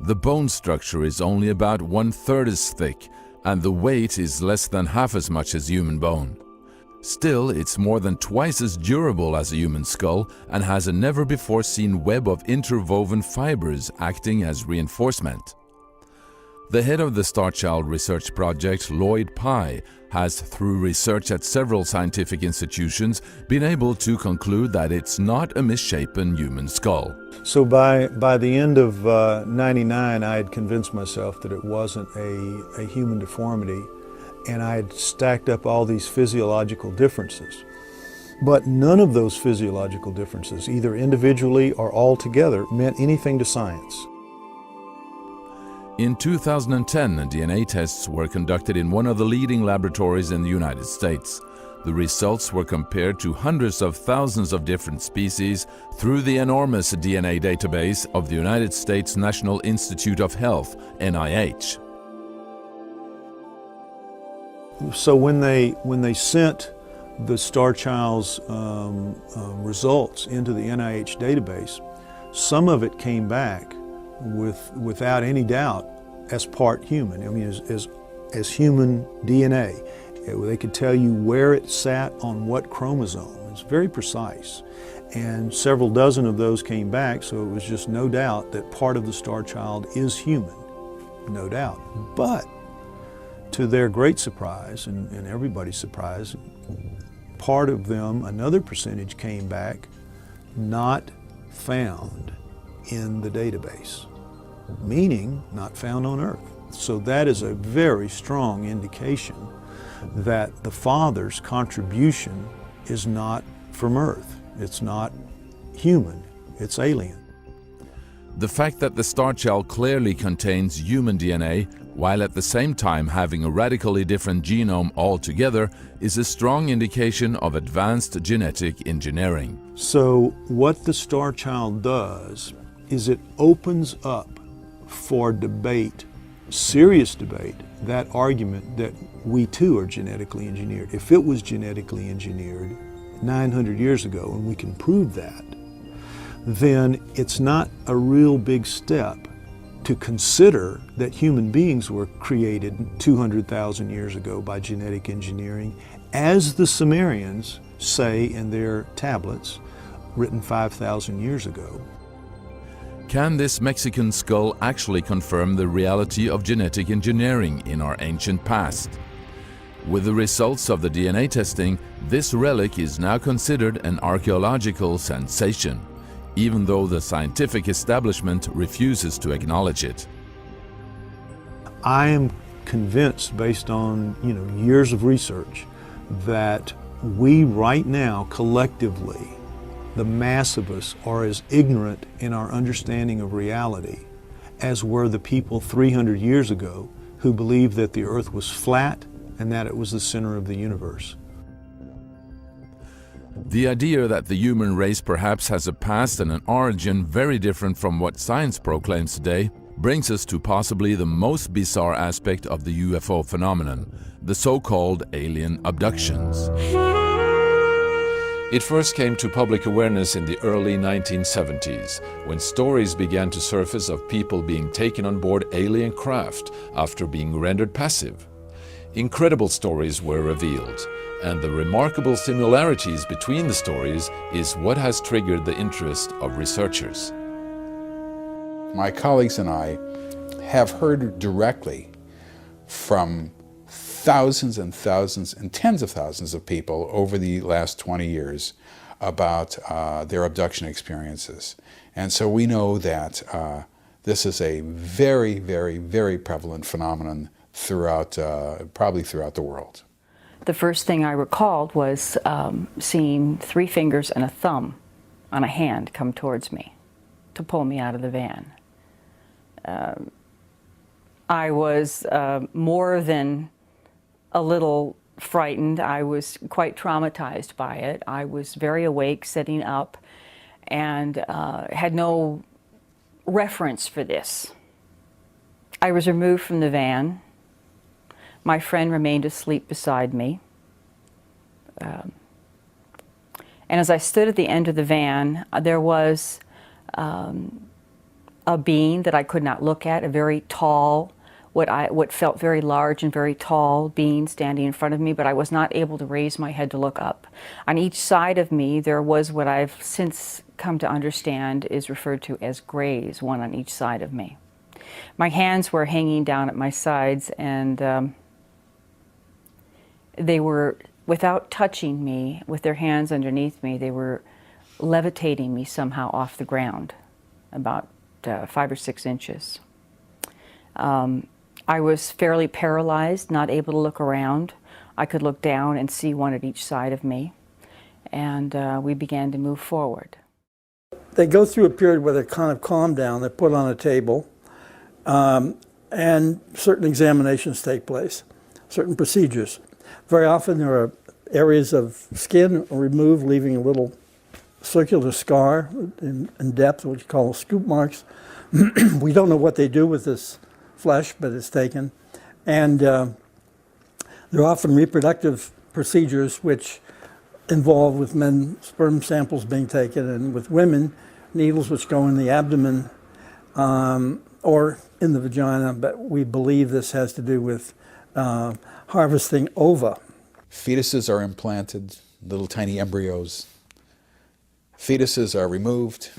The bone structure is only about 1/3 as thick, and the weight is less than half as much as human bone. Still, it's more than twice as durable as a human skull and has a never-before-seen web of interwoven fibers acting as reinforcement. The head of the Star Child Research Project, Lloyd Pye, has, through research at several scientific institutions, been able to conclude that it's not a misshapen human skull. So by the end of '99, I had convinced myself that it wasn't a human deformity, and I had stacked up all these physiological differences. But none of those physiological differences, either individually or all together, meant anything to science. In 2010, DNA tests were conducted in one of the leading laboratories in the United States. The results were compared to hundreds of thousands of different species through the enormous DNA database of the United States National Institute of Health, NIH. So when they sent the Star Child's results into the NIH database, some of it came back without any doubt as part human. I mean, as human DNA. They could tell you where it sat on what chromosome. It's very precise. And several dozen of those came back, so it was just no doubt that part of the Star Child is human, no doubt. But to their great surprise, and everybody's surprise, part of them, another percentage came back not found in the database, meaning not found on Earth. So that is a very strong indication that the Father's contribution is not from Earth. It's not human, it's alien. The fact that the star shell clearly contains human DNA, while at the same time having a radically different genome altogether, is a strong indication of advanced genetic engineering. So what the star child does is it opens up for debate, serious debate, that argument that we too are genetically engineered. If it was genetically engineered 900 years ago, and we can prove that, then it's not a real big step to consider that human beings were created 200,000 years ago by genetic engineering, as the Sumerians say in their tablets, written 5,000 years ago. Can this Mexican skull actually confirm the reality of genetic engineering in our ancient past? With the results of the DNA testing, this relic is now considered an archaeological sensation, even though the scientific establishment refuses to acknowledge it. I am convinced, based on years of research, that we right now collectively, the mass of us, are as ignorant in our understanding of reality as were the people 300 years ago who believed that the earth was flat and that it was the center of the universe. The idea that the human race perhaps has a past and an origin very different from what science proclaims today brings us to possibly the most bizarre aspect of the UFO phenomenon, the so-called alien abductions. It first came to public awareness in the early 1970s, when stories began to surface of people being taken on board alien craft after being rendered passive. Incredible stories were revealed, and the remarkable similarities between the stories is what has triggered the interest of researchers. My colleagues and I have heard directly from thousands and thousands and tens of thousands of people over the last 20 years about their abduction experiences. And so we know that this is a very, very, very prevalent phenomenon throughout, probably throughout the world. The first thing I recalled was seeing 3 fingers and a thumb on a hand come towards me to pull me out of the van. I was more than a little frightened. I was quite traumatized by it. I was very awake, sitting up, and had no reference for this. I was removed from the van. My friend remained asleep beside me. And as I stood at the end of the van, there was a being that I could not look at, a very tall, what felt very large and very tall being standing in front of me, but I was not able to raise my head to look up. On each side of me, there was what I've since come to understand is referred to as grays, one on each side of me. My hands were hanging down at my sides, and they were, without touching me, with their hands underneath me, they were levitating me somehow off the ground, about 5 or 6 inches. I was fairly paralyzed, not able to look around. I could look down and see one at each side of me, and we began to move forward. They go through a period where they kind of calm down, they're put on a table, and certain examinations take place, certain procedures. Very often there are areas of skin removed, leaving a little circular scar in depth, what you call scoop marks. We don't know what they do with this flesh, but it's taken. And there are often reproductive procedures which involve, with men, sperm samples being taken, and with women, needles which go in the abdomen or in the vagina, but we believe this has to do with harvesting ova. Fetuses are implanted, little tiny embryos. Fetuses are removed.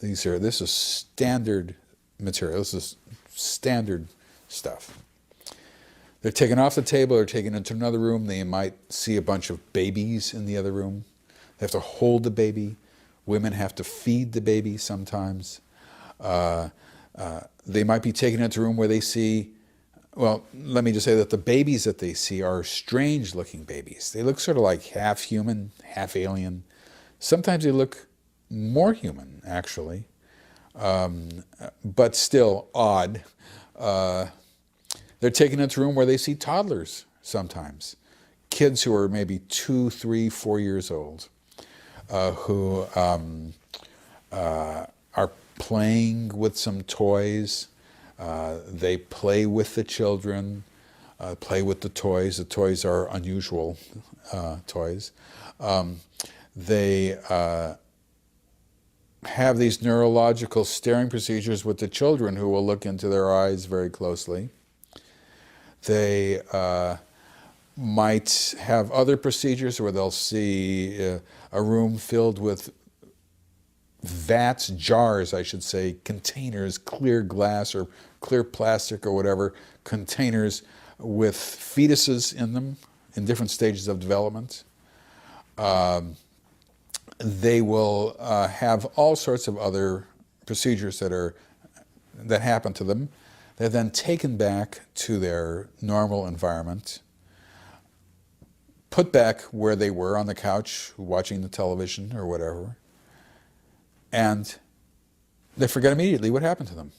This is standard material. This is standard stuff. They're taken off the table, they're taken into another room. They might see a bunch of babies in the other room. They have to hold the baby. Women have to feed the baby sometimes. They might be taken into a room where they see, well, let me just say that the babies that they see are strange-looking babies. They look sort of like half human, half alien. Sometimes they look more human, actually, but still odd. They're taken into a room where they see toddlers sometimes, kids who are maybe 2, 3, 4 years old, who are playing with some toys. They play with the children, play with the toys. The toys are unusual toys. They have these neurological staring procedures with the children who will look into their eyes very closely. They might have other procedures where they'll see a room filled with vats, jars, I should say, containers, clear glass or clear plastic or whatever, containers with fetuses in them in different stages of development. They will have all sorts of other procedures that happen to them. They're then taken back to their normal environment, put back where they were on the couch watching the television or whatever, and they forget immediately what happened to them.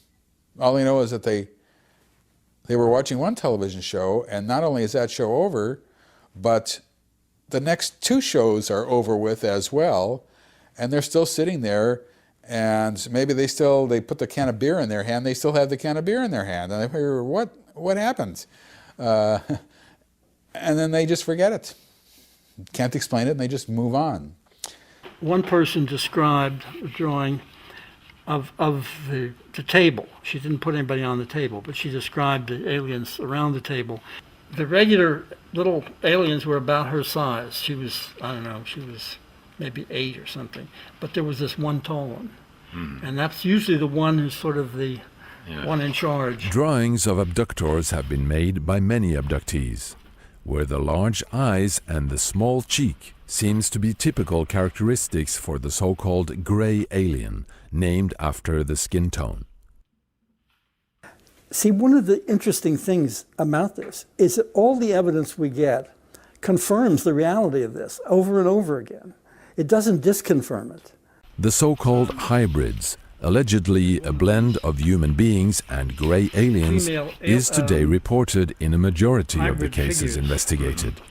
All they know is that they were watching one television show, and not only is that show over, but the next 2 shows are over with as well, and they're still sitting there, and maybe they put the can of beer in their hand, they still have the can of beer in their hand, and they figure, what happened? And then they just forget it. Can't explain it, and they just move on. One person described a drawing of the table. She didn't put anybody on the table, but she described the aliens around the table. The regular little aliens were about her size. She was, I don't know, she was maybe 8 or something. But there was this one tall one. And that's usually the one who's sort of the one in charge. Drawings of abductors have been made by many abductees, where the large eyes and the small cheek seems to be typical characteristics for the so-called gray alien, named after the skin tone. See, one of the interesting things about this is that all the evidence we get confirms the reality of this over and over again. It doesn't disconfirm it. The so-called hybrids, allegedly a blend of human beings and gray aliens, is today reported in a majority of the cases investigated.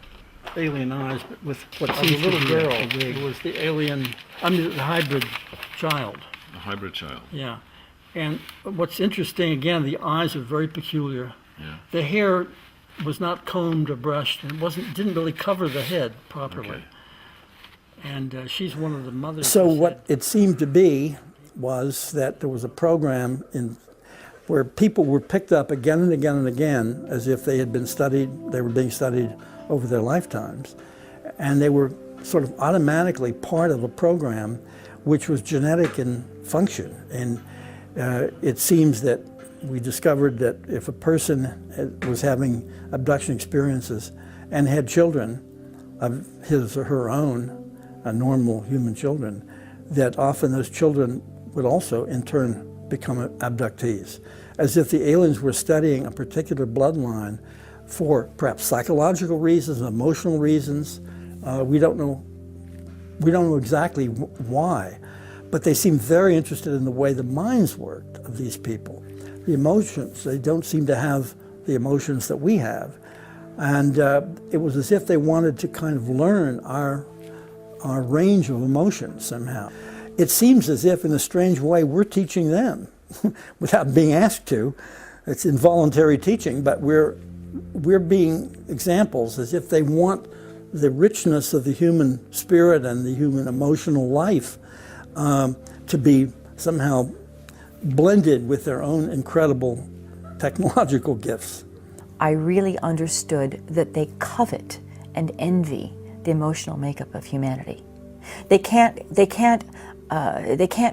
Alien eyes, but with what seems to be a little girl. It was the alien, the hybrid child. A hybrid child. Yeah. And what's interesting, again, the eyes are very peculiar. Yeah. The hair was not combed or brushed, and didn't really cover the head properly. Okay. And she's one of the mothers. So what it seemed to be was that there was a program where people were picked up again and again and again as if they had been studied, they were being studied over their lifetimes. And they were sort of automatically part of a program which was genetic in function. And it seems that we discovered that if a person was having abduction experiences and had children of his or her own, normal human children, that often those children would also in turn become abductees, as if the aliens were studying a particular bloodline for perhaps psychological reasons, emotional reasons. We don't know exactly why, but they seem very interested in the way the minds worked of these people. The emotions, they don't seem to have the emotions that we have. And it was as if they wanted to kind of learn our range of emotions somehow. It seems as if in a strange way we're teaching them without being asked to. It's involuntary teaching, but we're being examples as if they want the richness of the human spirit and the human emotional life to be somehow blended with their own incredible technological gifts. I really understood that they covet and envy the emotional makeup of humanity. They can't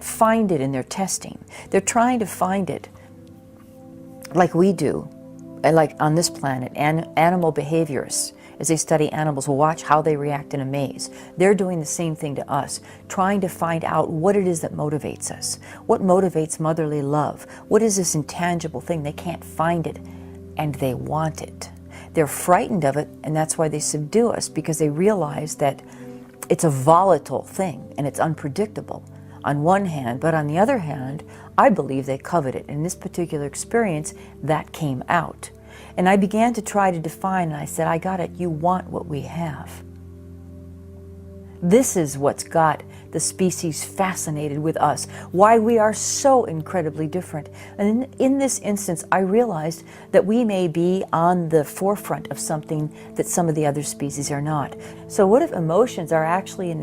find it in their testing. They're trying to find it like we do like on this planet, animal behaviorists, as they study animals, will watch how they react in a maze. They're doing the same thing to us, trying to find out what it is that motivates us. What motivates motherly love? What is this intangible thing? They can't find it, and they want it. They're frightened of it, and that's why they subdue us, because they realize that it's a volatile thing, and it's unpredictable on one hand, but on the other hand, I believe they covet it. In this particular experience, that came out. And I began to try to define, and I said, I got it, you want what we have. This is what's got the species fascinated with us, why we are so incredibly different. And in this instance, I realized that we may be on the forefront of something that some of the other species are not. So what if emotions are actually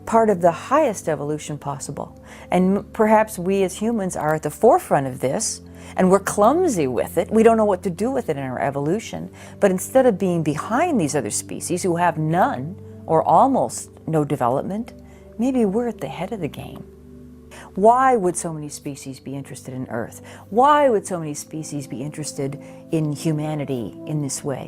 part of the highest evolution possible? And perhaps we as humans are at the forefront of this, and we're clumsy with it. We don't know what to do with it in our evolution. But instead of being behind these other species who have none or almost no development, maybe we're at the head of the game. Why would so many species be interested in Earth? Why would so many species be interested in humanity in this way?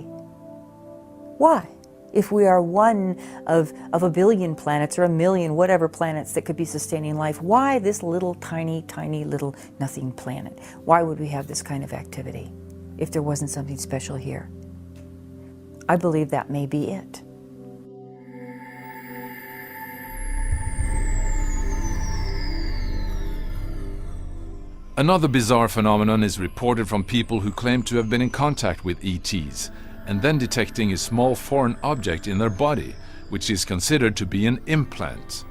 Why? If we are one of a billion planets or a million, whatever planets that could be sustaining life, why this little tiny little nothing planet? Why would we have this kind of activity if there wasn't something special here? I believe that may be it. Another bizarre phenomenon is reported from people who claim to have been in contact with ETs, and then detecting a small foreign object in their body, which is considered to be an implant.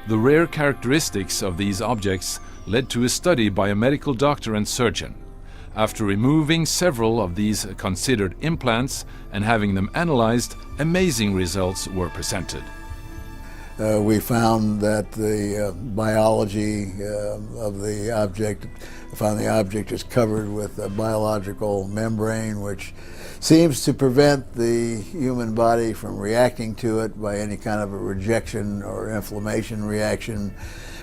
The rare characteristics of these objects led to a study by a medical doctor and surgeon. After removing several of these considered implants and having them analyzed, amazing results were presented. We found that the biology of the object, the object is covered with a biological membrane which seems to prevent the human body from reacting to it by any kind of a rejection or inflammation reaction.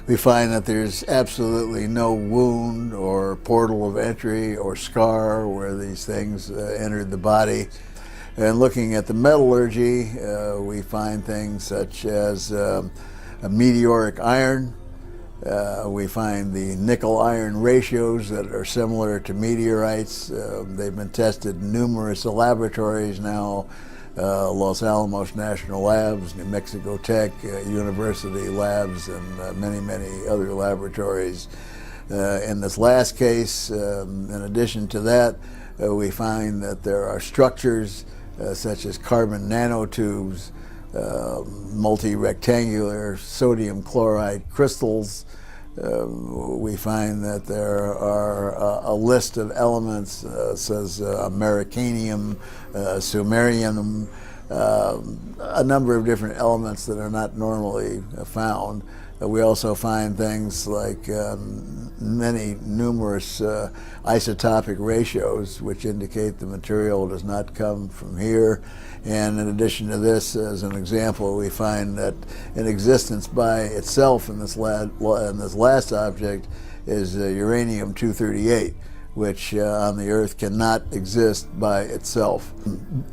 We find that there's absolutely no wound or portal of entry or scar where these things entered the body. And looking at the metallurgy, we find things such as a meteoric iron. We find the nickel-iron ratios that are similar to meteorites. They've been tested in numerous laboratories now, Los Alamos National Labs, New Mexico Tech, University Labs, and many other laboratories. In this last case, in addition to that, we find that there are structures such as carbon nanotubes, multi-rectangular sodium chloride crystals. We find that there are a list of elements, says americanium, samarium, a number of different elements that are not normally found. We also find things like numerous isotopic ratios, which indicate the material does not come from here. And in addition to this, as an example, we find that in existence by itself in this last object is uranium-238, which on the Earth cannot exist by itself.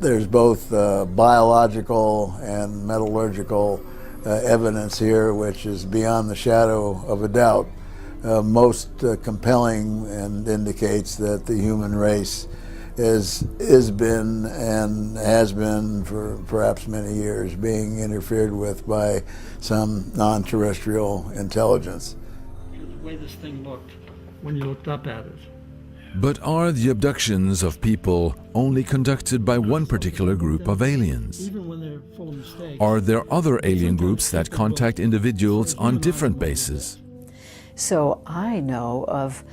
There's both biological and metallurgical evidence here which is beyond the shadow of a doubt. Most compelling and indicates that the human race is been and has been for perhaps many years being interfered with by some non-terrestrial intelligence. The way this thing looked when you looked up at it. But are the abductions of people only conducted by one particular group of aliens? Even when they're full of mistakes. Are there other alien groups that contact individuals on different bases? So I know of,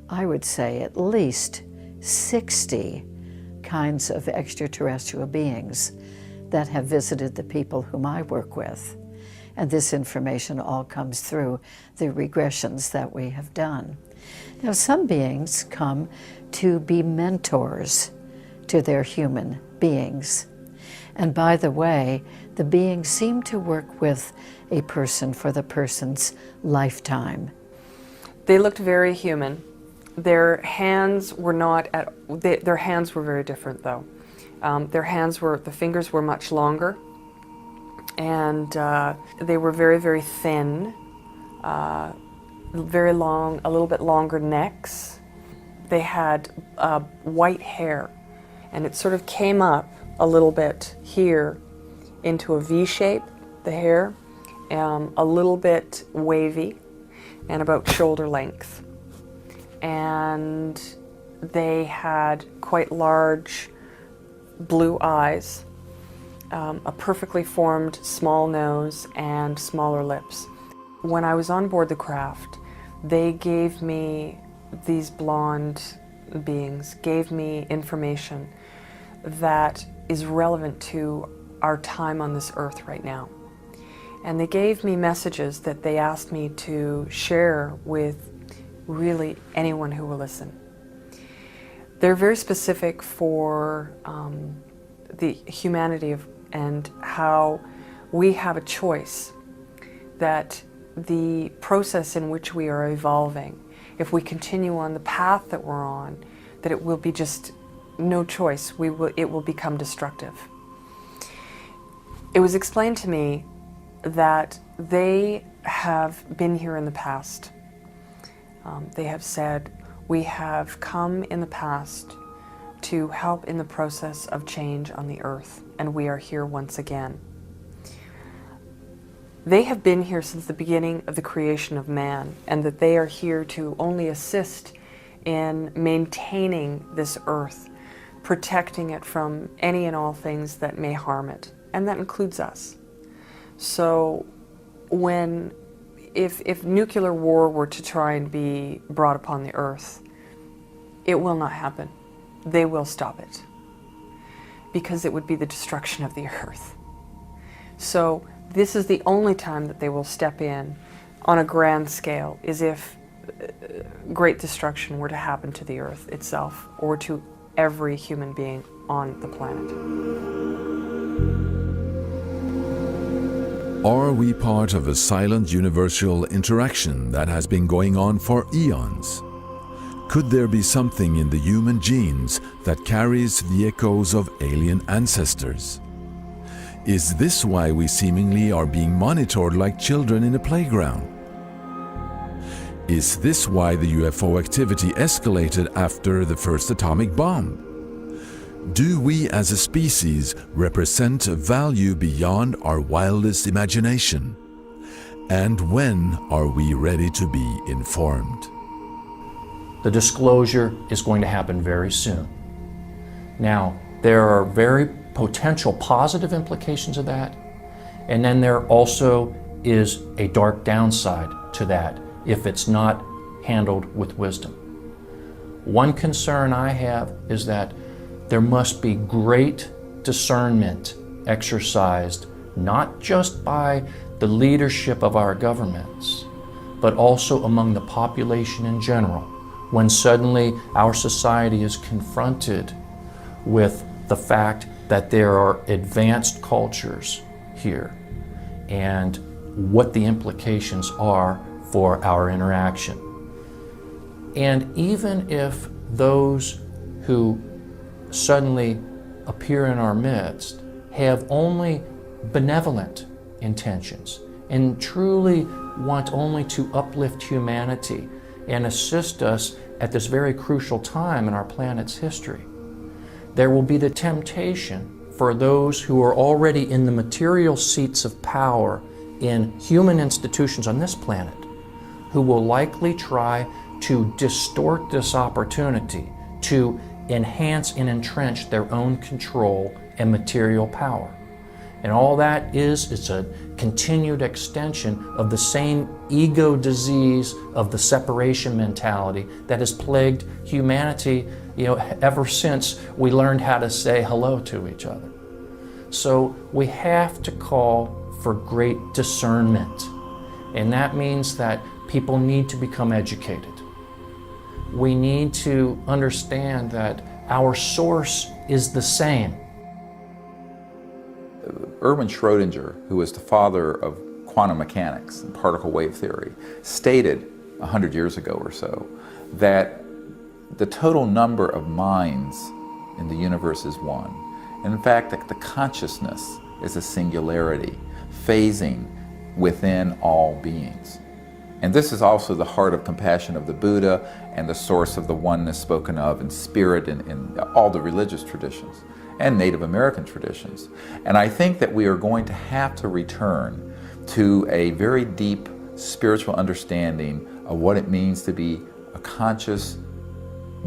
I would say, at least 60 kinds of extraterrestrial beings that have visited the people whom I work with. And this information all comes through the regressions that we have done. Now, some beings come to be mentors to their human beings. And by the way, the beings seem to work with a person for the person's lifetime. They looked very human. Their hands were not at, their hands were very different though. The fingers were much longer, and they were very, very thin, very long, a little bit longer necks. They had white hair, and it sort of came up a little bit here into a V shape, the hair, a little bit wavy, and about shoulder length. And they had quite large blue eyes, a perfectly formed small nose, and smaller lips. When I was on board the craft, they gave me, these blonde beings gave me information that is relevant to our time on this earth right now. And they gave me messages that they asked me to share with really anyone who will listen. They're very specific for the humanity and how we have a choice, that the process in which we are evolving, if we continue on the path that we're on, that it will be just no choice, it will become destructive. It was explained to me that they have been here in the past. They have said, we have come in the past to help in the process of change on the earth, and we are here once again. They have been here since the beginning of the creation of man, and that they are here to only assist in maintaining this earth, protecting it from any and all things that may harm it, and that includes us. So if nuclear war were to try and be brought upon the earth, it will not happen. They will stop it, because it would be the destruction of the earth. So this is the only time that they will step in on a grand scale, is if great destruction were to happen to the earth itself, or to every human being on the planet. Are we part of a silent universal interaction that has been going on for eons? Could there be something in the human genes that carries the echoes of alien ancestors? Is this why we seemingly are being monitored like children in a playground? Is this why the UFO activity escalated after the first atomic bomb? Do we as a species represent a value beyond our wildest imagination? And when are we ready to be informed? The disclosure is going to happen very soon. Now, there are very potential positive implications of that, and then there also is a dark downside to that if it's not handled with wisdom. One concern I have is that there must be great discernment exercised, not just by the leadership of our governments, but also among the population in general, when suddenly our society is confronted with the fact that there are advanced cultures here and what the implications are for our interaction. And even if those who suddenly appear in our midst have only benevolent intentions and truly want only to uplift humanity and assist us at this very crucial time in our planet's history, there will be the temptation for those who are already in the material seats of power in human institutions on this planet, who will likely try to distort this opportunity to enhance and entrench their own control and material power. And all that is, it's a continued extension of the same ego disease of the separation mentality that has plagued humanity, ever since we learned how to say hello to each other. So we have to call for great discernment. And that means that people need to become educated. We need to understand that our source is the same. Erwin Schrödinger, who was the father of quantum mechanics and particle wave theory, stated 100 years ago or so that the total number of minds in the universe is one. And in fact, the consciousness is a singularity, phasing within all beings. And this is also the heart of compassion of the Buddha and the source of the oneness spoken of in spirit in all the religious traditions and Native American traditions. And I think that we are going to have to return to a very deep spiritual understanding of what it means to be a conscious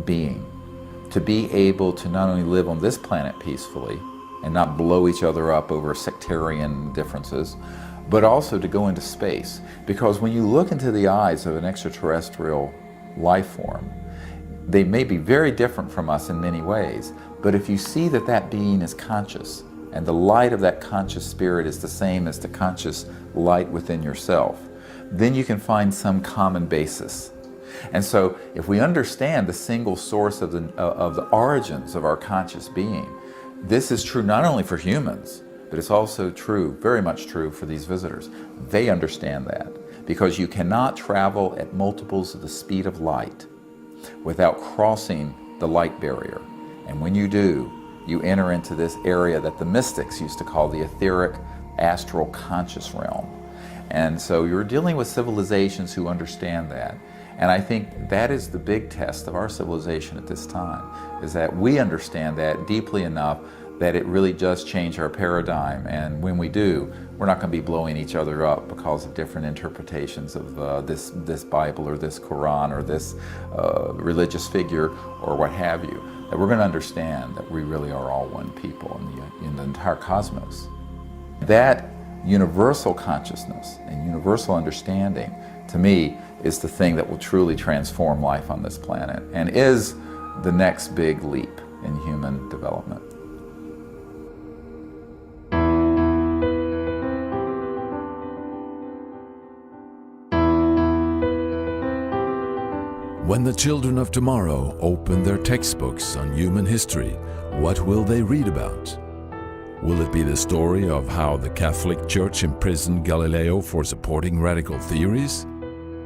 being, to be able to not only live on this planet peacefully and not blow each other up over sectarian differences, but also to go into space. Because when you look into the eyes of an extraterrestrial life form, they may be very different from us in many ways, but if you see that that being is conscious, and the light of that conscious spirit is the same as the conscious light within yourself, then you can find some common basis. And so if we understand the single source of the origins of our conscious being, this is true not only for humans, but it's also true, very much true, for these visitors. They understand that, because you cannot travel at multiples of the speed of light without crossing the light barrier. And when you do, you enter into this area that the mystics used to call the etheric, astral, conscious realm. And so you're dealing with civilizations who understand that. And I think that is the big test of our civilization at this time, is that we understand that deeply enough that it really does change our paradigm. And when we do, we're not going to be blowing each other up because of different interpretations of this Bible or this Quran or this religious figure or what have you. That we're going to understand that we really are all one people in the entire cosmos. That universal consciousness and universal understanding, to me, is the thing that will truly transform life on this planet and is the next big leap in human development. When the children of tomorrow open their textbooks on human history, what will they read about? Will it be the story of how the Catholic Church imprisoned Galileo for supporting radical theories?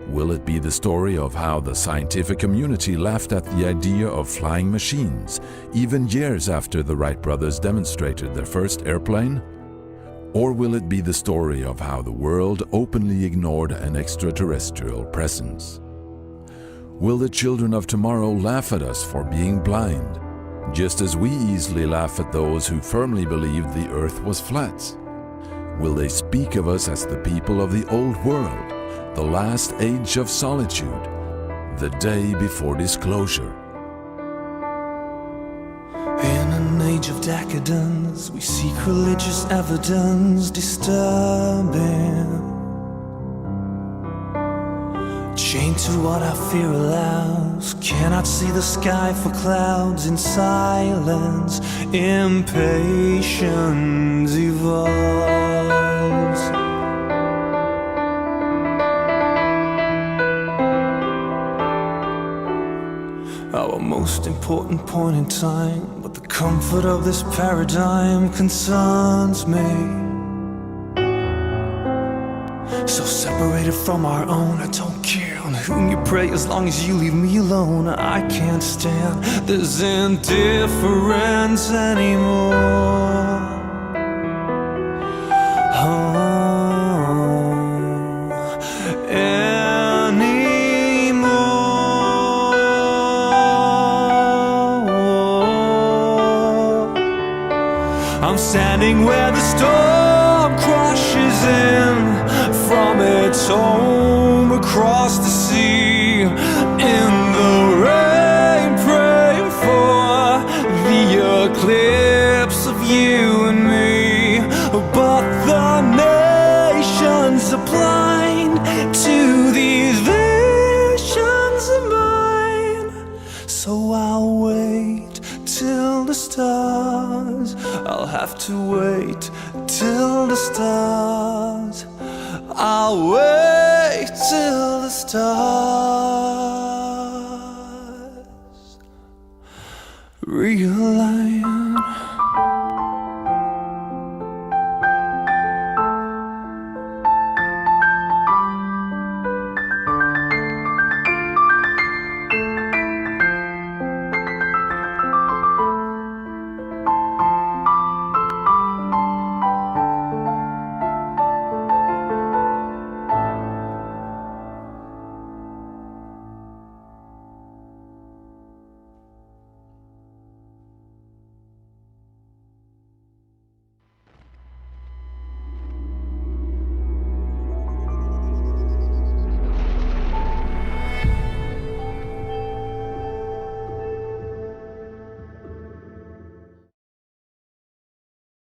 Will it be the story of how the scientific community laughed at the idea of flying machines, even years after the Wright brothers demonstrated their first airplane? Or will it be the story of how the world openly ignored an extraterrestrial presence? Will the children of tomorrow laugh at us for being blind, just as we easily laugh at those who firmly believed the earth was flat? Will they speak of us as the people of the old world, the last age of solitude, the day before disclosure? In an age of decadence, we seek religious evidence disturbing. Chained to what our fear allows, cannot see the sky for clouds. In silence, impatience evolves. Our most important point in time, but the comfort of this paradigm concerns me. So separated from our own, I don't care on whom you pray as long as you leave me alone. I can't stand this indifference anymore. I'm standing where the storm crashes in from its home across the sea, in the rain, praying for the eclipse of you and me. But the nations are blind to these visions of mine. So I'll wait till the stars, I'll have to wait till the stars, I'll wait till the stars realign.